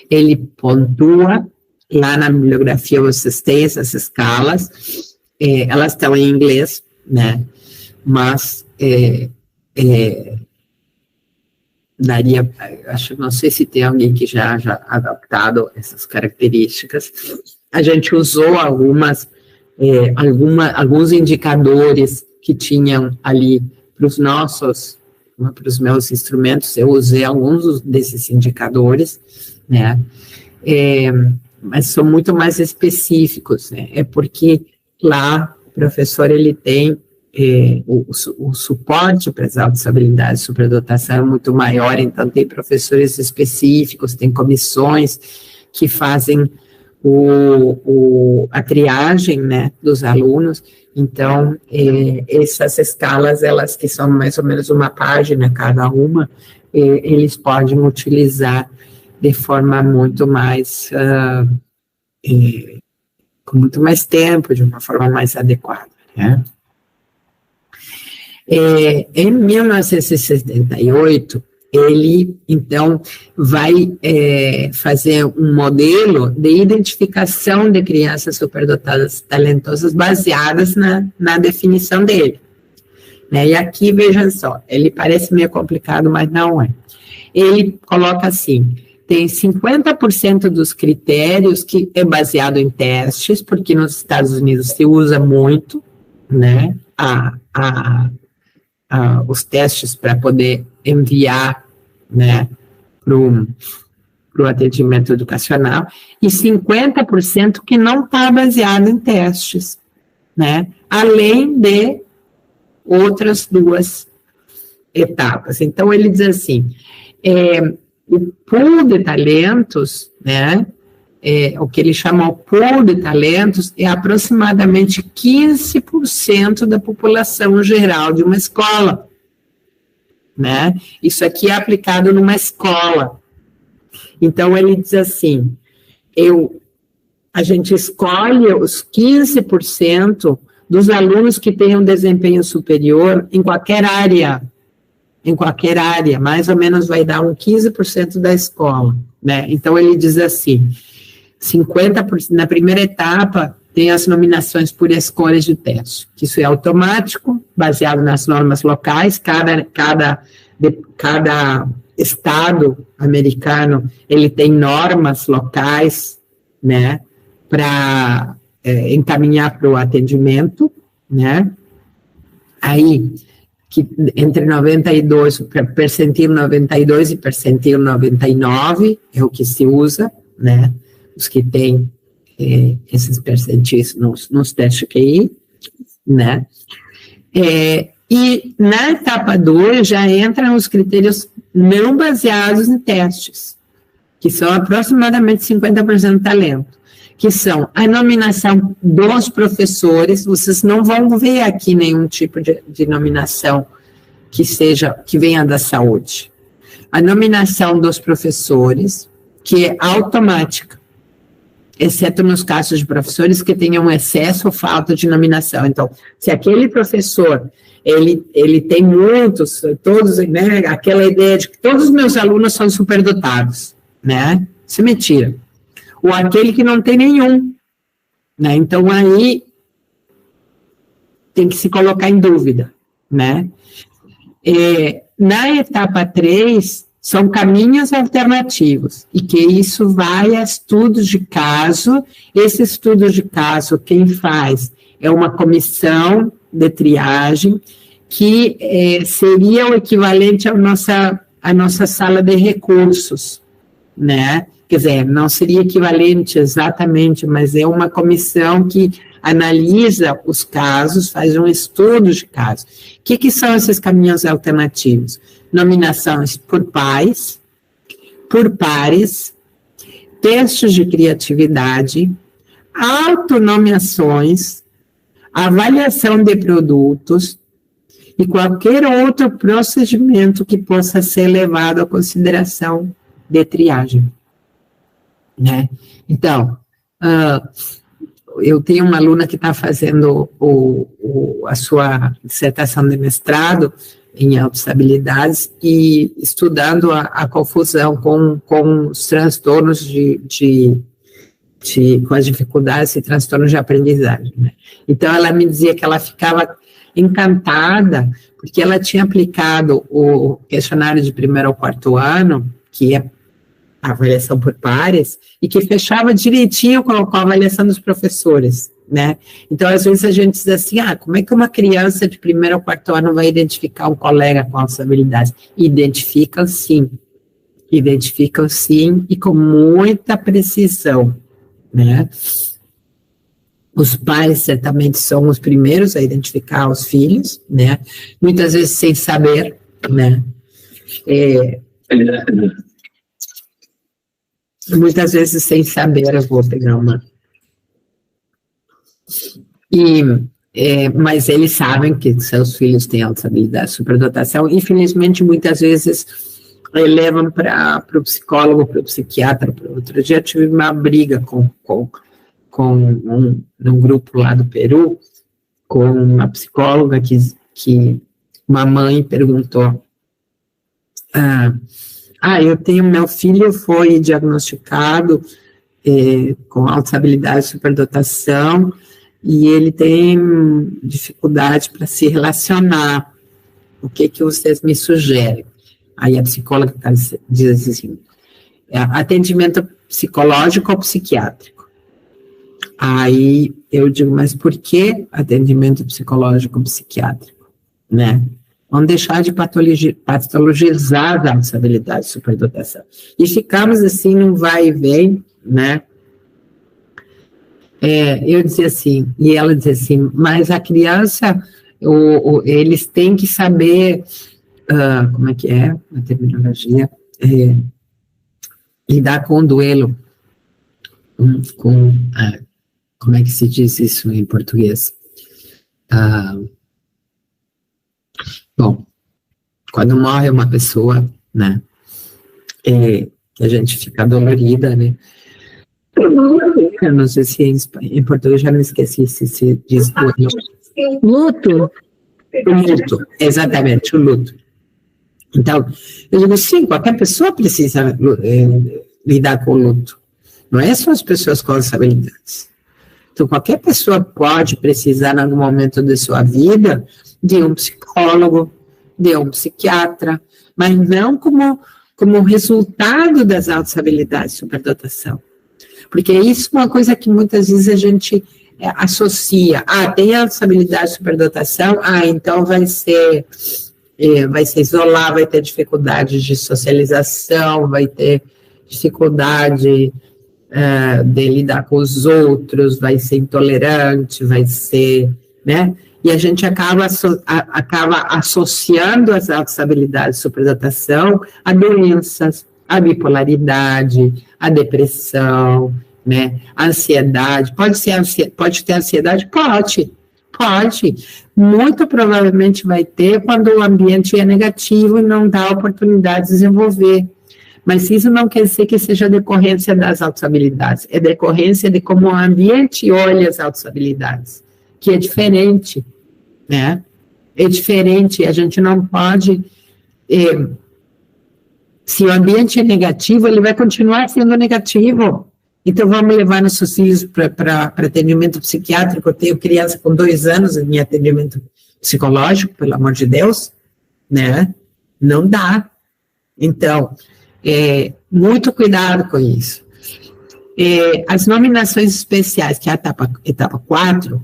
Ele pontua, lá na bibliografia vocês têm essas escalas, elas estão em inglês, né? Mas daria, não sei se tem alguém que já adaptado essas características. A gente usou alguns indicadores que tinham ali para os meus instrumentos. Eu usei alguns desses indicadores, né? Mas são muito mais específicos, né? É porque lá o professor ele tem o suporte para as altas habilidades de superdotação é muito maior, então tem professores específicos, tem comissões que fazem a triagem, né, dos alunos. Então, essas escalas, elas que são mais ou menos uma página cada uma, eles podem utilizar de forma muito mais, com muito mais tempo, de uma forma mais adequada, né? Em 1978, ele, então, vai fazer um modelo de identificação de crianças superdotadas talentosas baseadas na definição dele, né? E aqui, vejam só, ele parece meio complicado, mas não é. Ele coloca assim, tem 50% dos critérios que é baseado em testes, porque nos Estados Unidos se usa muito, né, os testes para poder enviar, né, para o atendimento educacional, e 50% que não está baseado em testes, né, além de outras 2 etapas. Então, ele diz assim, o pool de talentos, né, o que ele chama o pool de talentos, é aproximadamente 15% da população geral de uma escola. né? Isso aqui é aplicado numa escola. Então, ele diz assim, a gente escolhe os 15% dos alunos que tenham desempenho superior em qualquer área, mais ou menos vai dar um 15% da escola, né? Então, ele diz assim, 50%, na primeira etapa, tem as nominações por escolhas de teste, que isso é automático, baseado nas normas locais, cada estado americano, ele tem normas locais, né, para encaminhar para o atendimento, né, aí, que entre 92, percentil 92 e percentil 99 é o que se usa, né, os que têm esses percentis nos testes QI, né, e na etapa 2 já entram os critérios não baseados em testes, que são aproximadamente 50% de talento, que são a nominação dos professores. Vocês não vão ver aqui nenhum tipo de nominação que venha da saúde. A nominação dos professores, que é automática, exceto nos casos de professores que tenham excesso ou falta de nominação. Então, se aquele professor, ele tem muitos, todos, né, aquela ideia de que todos os meus alunos são superdotados, né, isso é mentira. Ou aquele que não tem nenhum, né, então aí tem que se colocar em dúvida, né. Na etapa 3, são caminhos alternativos, e que isso vai a estudos de caso. Esse estudo de caso, quem faz é uma comissão de triagem, que seria o equivalente à nossa sala de recursos, né? Quer dizer, não seria equivalente exatamente, mas é uma comissão que analisa os casos, faz um estudo de casos. O que são esses caminhos alternativos? Nominações por pares, testes de criatividade, autonomeações, avaliação de produtos e qualquer outro procedimento que possa ser levado à consideração de triagem, né? Então, eu tenho uma aluna que está fazendo a sua dissertação de mestrado em autoestabilidades e estudando a confusão com os transtornos com as dificuldades e transtornos de aprendizagem, né? Então, ela me dizia que ela ficava encantada, porque ela tinha aplicado o questionário de primeiro ao quarto ano, que é a avaliação por pares, e que fechava direitinho com a avaliação dos professores, né? Então, às vezes a gente diz assim, como é que uma criança de primeiro ao quarto ano vai identificar um colega com essas habilidades? Identificam sim, e com muita precisão, né? Os pais certamente são os primeiros a identificar os filhos, né? Muitas vezes sem saber, né? Muitas vezes sem saber, eu vou pegar uma. Mas eles sabem que seus filhos têm altas habilidades, superdotação. Infelizmente, muitas vezes levam para o psicólogo, para o psiquiatra. Outro dia eu tive uma briga num grupo lá do Peru, com uma psicóloga que uma mãe perguntou, meu filho foi diagnosticado com altas habilidades de superdotação e ele tem dificuldade para se relacionar. O que vocês me sugerem? Aí a psicóloga diz assim, atendimento psicológico ou psiquiátrico? Aí eu digo, mas por que atendimento psicológico ou psiquiátrico, né? Vamos deixar de patologizar as habilidades de superdotação. E ficamos assim, num vai e vem, né? Eu dizia assim, e ela dizia assim, mas a criança, eles têm que saber, como é que é a terminologia, lidar com o duelo, como é que se diz isso em português? Bom, quando morre uma pessoa, né, que a gente fica dolorida, né, eu não sei se em português já me esqueci se diz Luto. o luto, exatamente, o luto. Então, eu digo, sim, qualquer pessoa precisa lidar com o luto, não é só as pessoas com responsabilidades. Então, qualquer pessoa pode precisar, em algum momento de sua vida, de um psicólogo, de um psiquiatra, mas não como resultado das altas habilidades de superdotação. Porque isso é uma coisa que muitas vezes a gente associa. Tem altas habilidades de superdotação, então vai se isolar, vai ter dificuldades de socialização, vai ter dificuldade de lidar com os outros, vai ser intolerante, vai ser, né? E a gente acaba associando as altas habilidades de superdotação a doenças, a bipolaridade, a depressão, né? A ansiedade. Pode ter ansiedade? Pode. Muito provavelmente vai ter quando o ambiente é negativo e não dá oportunidade de desenvolver. Mas isso não quer dizer que seja decorrência das altas habilidades, é decorrência de como o ambiente olha as altas habilidades, que é diferente, né? É diferente, a gente não pode... se o ambiente é negativo, ele vai continuar sendo negativo. Então, vamos levar nossos filhos para atendimento psiquiátrico. Eu tenho criança com 2 anos em atendimento psicológico, pelo amor de Deus, né? Não dá. Então... muito cuidado com isso. As nominações especiais, que é a etapa 4,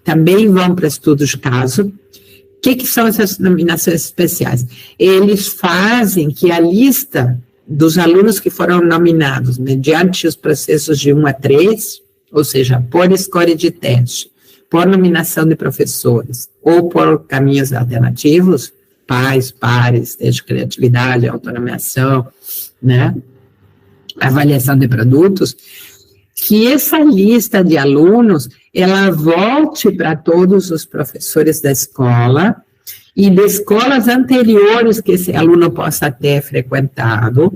também vão para estudo de caso. O que são essas nominações especiais? Eles fazem que a lista dos alunos que foram nominados mediante os processos de 1 a 3, ou seja, por score de teste, por nominação de professores, ou por caminhos alternativos, pais, pares, teste de criatividade, autonomiação, né? Avaliação de produtos, que essa lista de alunos, ela volte para todos os professores da escola e de escolas anteriores que esse aluno possa ter frequentado,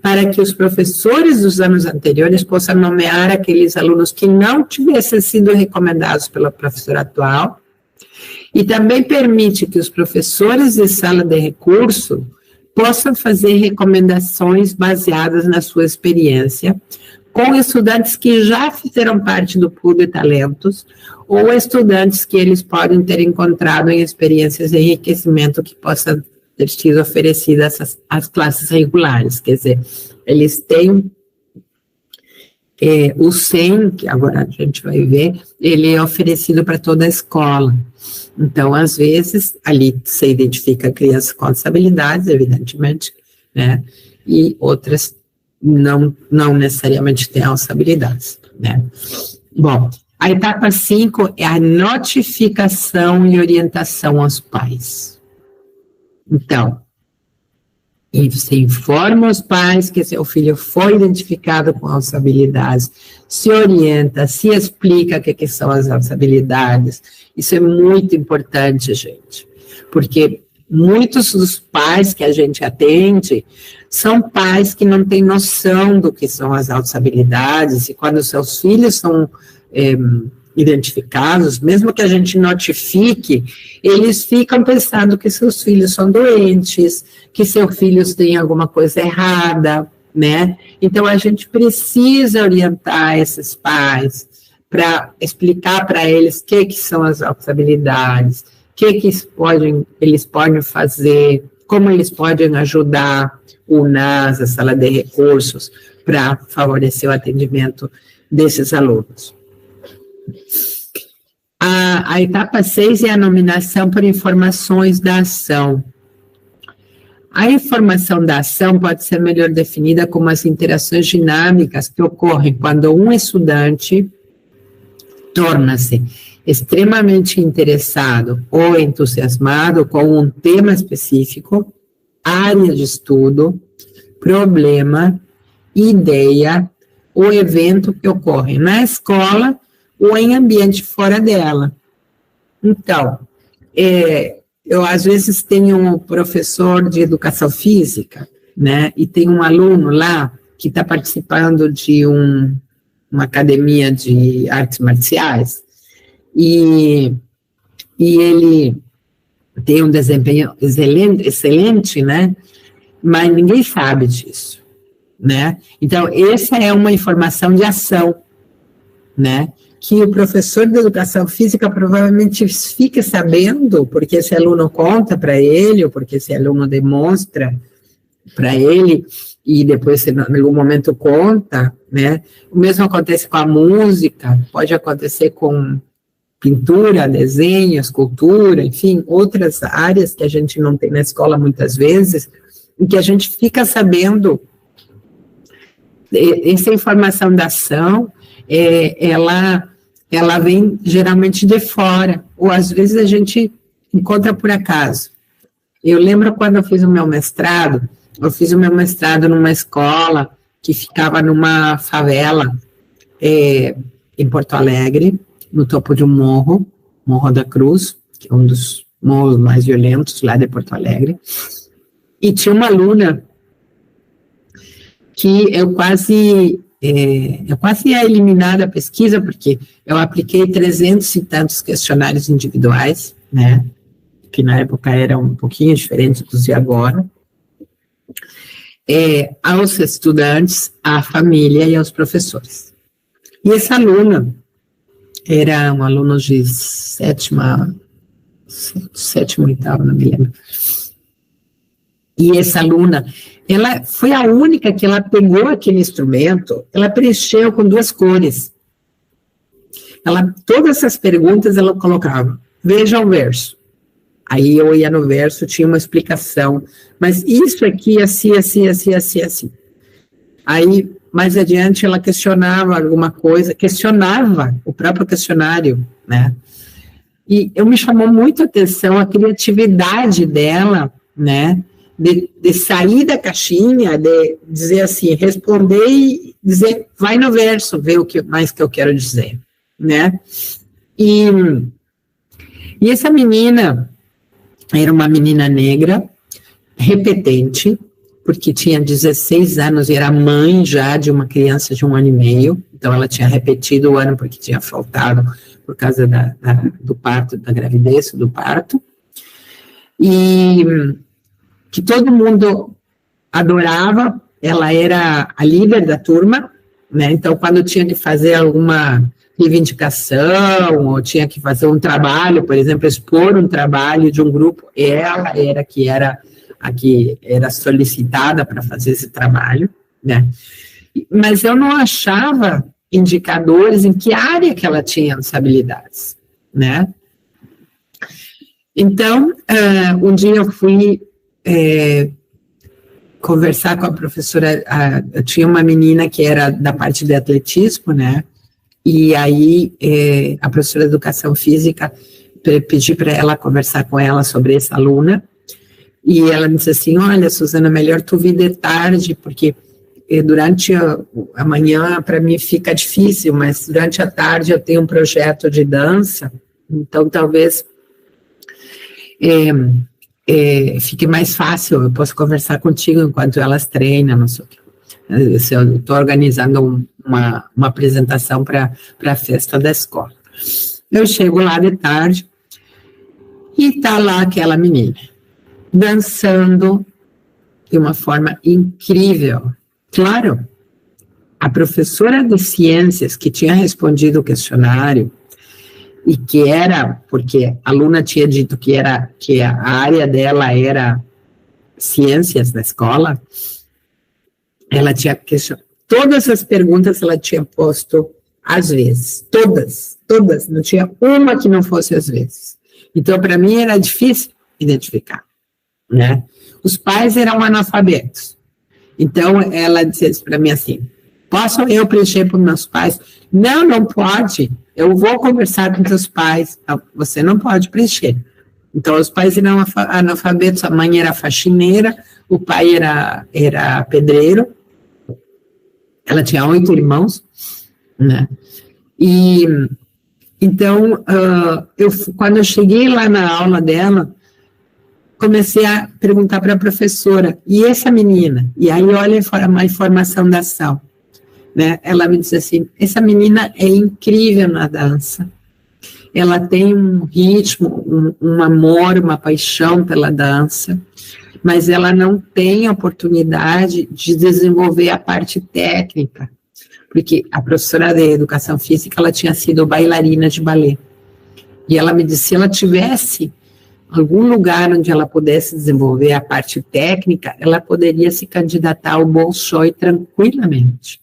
para que os professores dos anos anteriores possam nomear aqueles alunos que não tivessem sido recomendados pelo professor atual. E também permite que os professores de sala de recurso possam fazer recomendações baseadas na sua experiência, com estudantes que já fizeram parte do pool de talentos, ou estudantes que eles podem ter encontrado em experiências de enriquecimento que possam ter sido oferecidas às classes regulares. Quer dizer, eles têm o SEM, que agora a gente vai ver, ele é oferecido para toda a escola. Então, às vezes, ali se identifica crianças com habilidades, evidentemente, né? E outras não necessariamente têm as habilidades, né? Bom, a etapa 5 é a notificação e orientação aos pais. Então, você informa os pais que seu filho foi identificado com as habilidades, se orienta, se explica o que são as habilidades. Isso é muito importante, gente, porque muitos dos pais que a gente atende são pais que não têm noção do que são as altas habilidades, e quando seus filhos são identificados, mesmo que a gente notifique, eles ficam pensando que seus filhos são doentes, que seus filhos têm alguma coisa errada, né? Então, a gente precisa orientar esses pais para explicar para eles o que são as altas habilidades, o que eles podem fazer, como eles podem ajudar o NAS, a sala de recursos, para favorecer o atendimento desses alunos. A etapa 6 é a nominação por informações da ação. A informação da ação pode ser melhor definida como as interações dinâmicas que ocorrem quando um estudante torna-se extremamente interessado ou entusiasmado com um tema específico, área de estudo, problema, ideia ou evento que ocorre na escola ou em ambiente fora dela. Então, eu às vezes tenho um professor de educação física, né, e tem um aluno lá que está participando de uma academia de artes marciais, e ele tem um desempenho excelente, né, mas ninguém sabe disso, né, então essa é uma informação de ação, né, que o professor de educação física provavelmente fica sabendo, porque esse aluno conta para ele, ou porque esse aluno demonstra para ele, e depois, em algum momento, conta, né? O mesmo acontece com a música, pode acontecer com pintura, desenho, escultura, enfim, outras áreas que a gente não tem na escola muitas vezes, e que a gente fica sabendo. Essa informação da ação, ela vem geralmente de fora, ou às vezes a gente encontra por acaso. Eu lembro quando eu fiz o meu mestrado numa escola que ficava numa favela em Porto Alegre, no topo de um morro, Morro da Cruz, que é um dos morros mais violentos lá de Porto Alegre, e tinha uma aluna que eu quase ia eliminar da pesquisa, porque eu apliquei 300 e tantos questionários individuais, né, que na época eram um pouquinho diferentes dos de agora, aos estudantes, à família e aos professores. E essa aluna era um aluno de sétimo, oitavo, não me lembro. E essa aluna, ela foi a única que ela pegou aquele instrumento, ela preencheu com 2 cores. Todas essas perguntas ela colocava, veja o verso. Aí eu ia no verso, tinha uma explicação, mas isso aqui, assim. Aí, mais adiante, ela questionava alguma coisa, questionava o próprio questionário, né? E me chamou muito a atenção a criatividade dela, né? De sair da caixinha, de dizer assim, responder e dizer, vai no verso, ver o que mais que eu quero dizer, né? E essa menina era uma menina negra, repetente, porque tinha 16 anos e era mãe já de uma criança de 1 ano e meio, então ela tinha repetido o ano porque tinha faltado por causa do parto, da gravidez, do parto, e que todo mundo adorava, ela era a líder da turma, né, então quando tinha que fazer alguma reivindicação, ou tinha que fazer um trabalho, por exemplo, expor um trabalho de um grupo, ela era a que era solicitada para fazer esse trabalho, né, mas eu não achava indicadores em que área que ela tinha as habilidades, né. Então, um dia eu fui conversar com a professora, eu tinha uma menina que era da parte de atletismo, né, e aí a professora de educação física pedi para ela conversar com ela sobre essa aluna, e ela me disse assim, olha, Suzana, melhor tu vir de tarde, porque durante a manhã para mim fica difícil, mas durante a tarde eu tenho um projeto de dança, então talvez fique mais fácil, eu posso conversar contigo enquanto elas treinam, não sei o que. Eu estou organizando uma apresentação para a festa da escola. Eu chego lá de tarde e está lá aquela menina, dançando de uma forma incrível. Claro, a professora de ciências que tinha respondido o questionário, e que era, porque a aluna tinha dito que a área dela era ciências na escola, ela tinha questionado, todas as perguntas ela tinha posto às vezes, todas, não tinha uma que não fosse às vezes. Então, para mim, era difícil identificar, né? Os pais eram analfabetos. Então, ela disse para mim assim, posso eu preencher para os meus pais? Não pode, eu vou conversar com seus pais, você não pode preencher. Então, os pais eram analfabetos, a mãe era faxineira, o pai era pedreiro, ela tinha 8 irmãos, né? Então, quando eu cheguei lá na aula dela, comecei a perguntar para a professora, e essa menina? E aí olha a informação da ação, né? Ela me disse assim, essa menina é incrível na dança, ela tem um ritmo, um amor, uma paixão pela dança, mas ela não tem oportunidade de desenvolver a parte técnica, porque a professora de educação física, ela tinha sido bailarina de balé, e ela me disse, se ela tivesse algum lugar onde ela pudesse desenvolver a parte técnica, ela poderia se candidatar ao Bolshoi tranquilamente,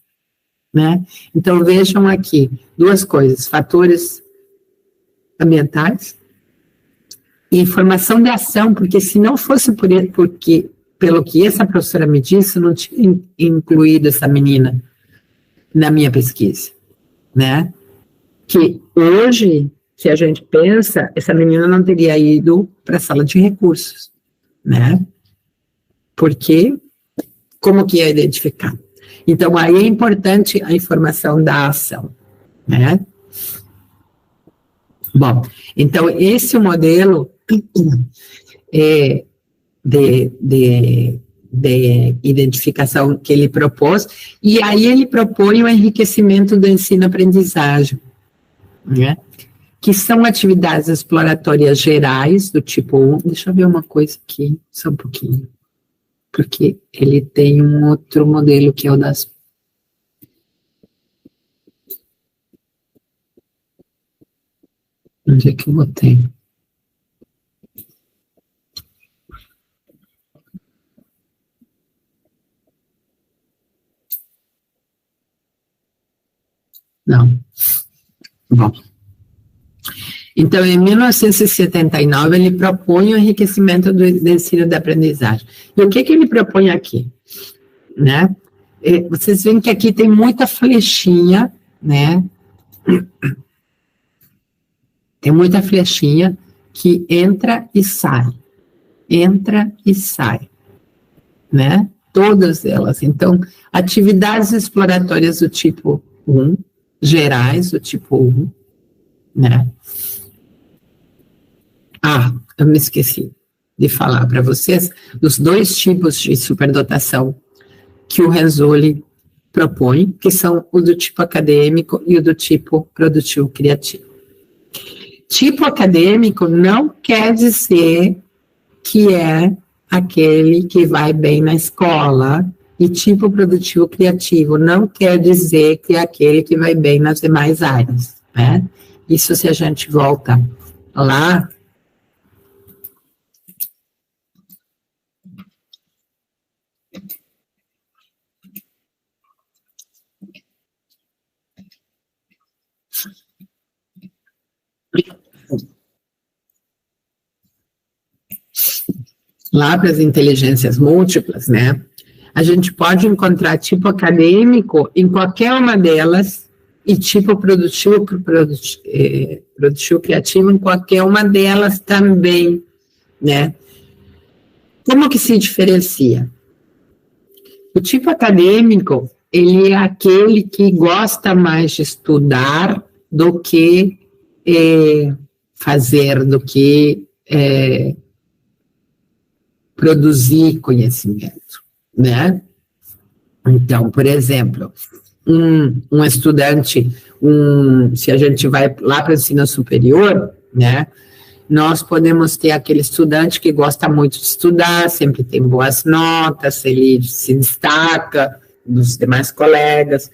né? Então, vejam aqui, duas coisas, fatores ambientais e informação de ação, porque se não fosse pelo que essa professora me disse, eu não tinha incluído essa menina na minha pesquisa, né? Que hoje, se a gente pensa, essa menina não teria ido para a sala de recursos, né? Porque como que ia identificar? Então, aí é importante a informação da ação, né? Bom, então, esse modelo de identificação que ele propôs, e aí ele propõe o enriquecimento do ensino-aprendizagem, né? Que são atividades exploratórias gerais, do tipo 1, deixa eu ver uma coisa aqui, só um pouquinho, porque ele tem um outro modelo que é o das... Onde é que eu botei? Não. Bom. Então, em 1979, ele propõe o enriquecimento do ensino da aprendizagem. E o que ele propõe aqui? Né? Vocês veem que aqui tem muita flechinha, né? Tem muita flechinha que entra e sai, né? Todas elas. Então, atividades exploratórias do tipo 1, gerais do tipo 1, né? Ah, eu me esqueci de falar para vocês dos dois tipos de superdotação que o Renzulli propõe, que são o do tipo acadêmico e o do tipo produtivo criativo. Tipo acadêmico não quer dizer que é aquele que vai bem na escola, e tipo produtivo criativo não quer dizer que é aquele que vai bem nas demais áreas, né? Isso se a gente volta lá... Lá para as inteligências múltiplas, né? A gente pode encontrar tipo acadêmico em qualquer uma delas e tipo produtivo criativo em qualquer uma delas também, né? Como que se diferencia? O tipo acadêmico, ele é aquele que gosta mais de estudar do que fazer, do que produzir conhecimento, né? Então, por exemplo, um estudante, se a gente vai lá para o ensino superior, né? Nós podemos ter aquele estudante que gosta muito de estudar, sempre tem boas notas, ele se destaca dos demais colegas,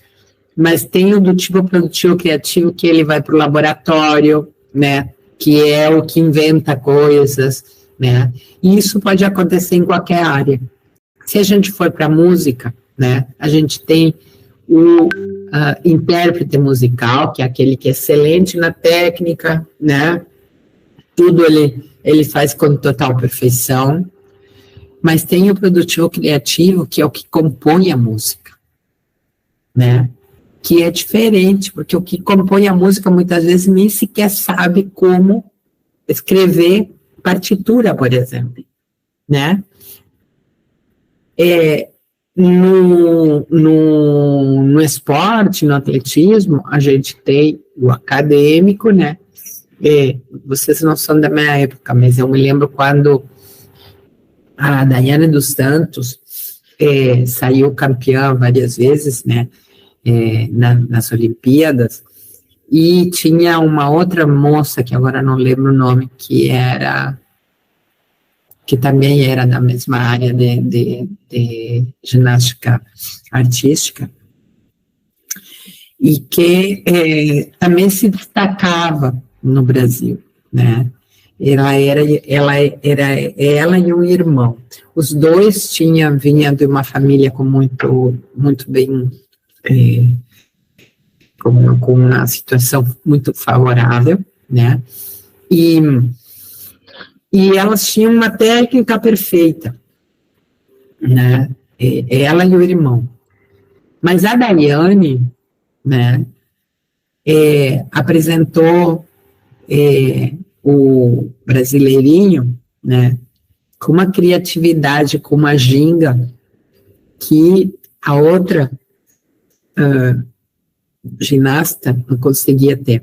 mas tem o do tipo produtivo criativo que ele vai para o laboratório, né? Que é o que inventa coisas, né? E isso pode acontecer em qualquer área. Se a gente for para a música, né? A gente tem o intérprete musical, que é aquele que é excelente na técnica, né? Tudo ele faz com total perfeição, mas tem o produtivo criativo, que é o que compõe a música, né? Que é diferente, porque o que compõe a música muitas vezes nem sequer sabe como escrever partitura, por exemplo, né? No esporte, no atletismo, a gente tem o acadêmico, né? Vocês não são da minha época, mas eu me lembro quando a Daiane dos Santos saiu campeã várias vezes, né, nas Olimpíadas, e tinha uma outra moça, que agora não lembro o nome, que também era da mesma área de ginástica artística, e que também se destacava no Brasil, né? Ela e um irmão. Os dois vinham de uma família muito bem, com uma situação muito favorável, né? E elas tinham uma técnica perfeita, né? Ela e o irmão. Mas a Daiane, né, apresentou o brasileirinho, né, com uma criatividade, com uma ginga que a outra ginasta não conseguia ter.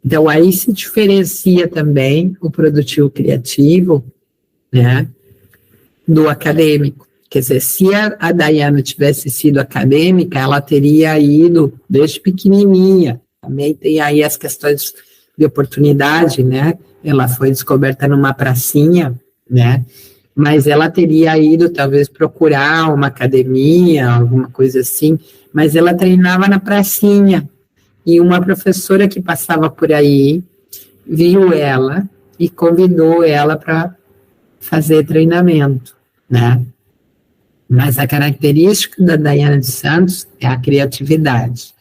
Então, aí se diferencia também o produtivo criativo, né, do acadêmico. Quer dizer, se a Daiane tivesse sido acadêmica, ela teria ido desde pequenininha. Também tem aí as questões de oportunidade, né? Ela foi descoberta numa pracinha, né? Mas ela teria ido, talvez, procurar uma academia, alguma coisa assim, mas ela treinava na pracinha. E uma professora que passava por aí viu ela e convidou ela para fazer treinamento, né? Mas a característica da Daiane dos Santos é a criatividade,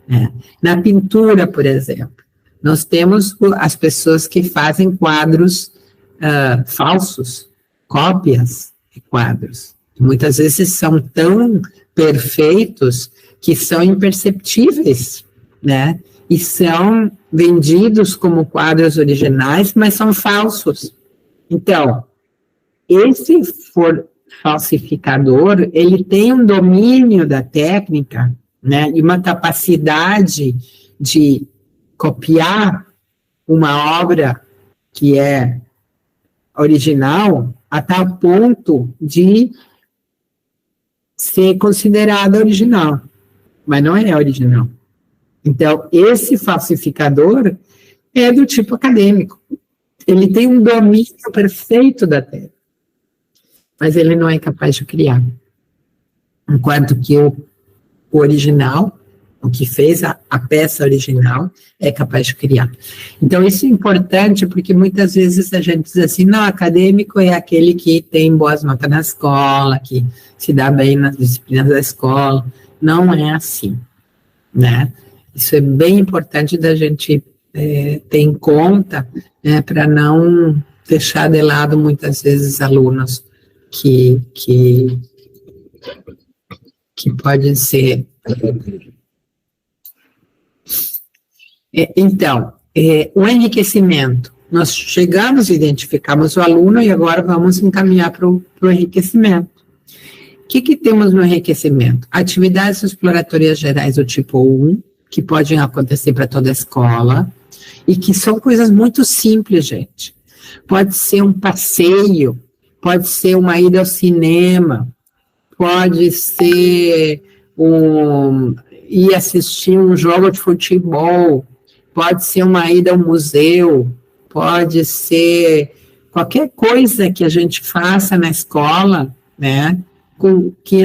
né? Na pintura, por exemplo, nós temos as pessoas que fazem quadros falsos, cópias de quadros. Muitas vezes são tão perfeitos que são imperceptíveis, né? E são vendidos como quadros originais, mas são falsos. Então, esse falsificador, ele tem um domínio da técnica, né, e uma capacidade de copiar uma obra que é original a tal ponto de ser considerada original, mas não é original. Então, esse falsificador é do tipo acadêmico. Ele tem um domínio perfeito da técnica, mas ele não é capaz de criar. Enquanto que o original, o que fez a peça original, é capaz de criar. Então, isso é importante, porque muitas vezes a gente diz assim, não, acadêmico é aquele que tem boas notas na escola, que se dá bem nas disciplinas da escola. Não é assim, né? Isso é bem importante da gente ter em conta, né, para não deixar de lado, muitas vezes, alunos que podem ser. Então, o enriquecimento. Nós chegamos, identificamos o aluno e agora vamos encaminhar para o enriquecimento. O que temos no enriquecimento? Atividades exploratórias gerais do tipo 1, que podem acontecer para toda a escola, e que são coisas muito simples, gente. Pode ser um passeio, pode ser uma ida ao cinema, pode ser ir assistir um jogo de futebol, pode ser uma ida ao museu, pode ser qualquer coisa que a gente faça na escola, né, que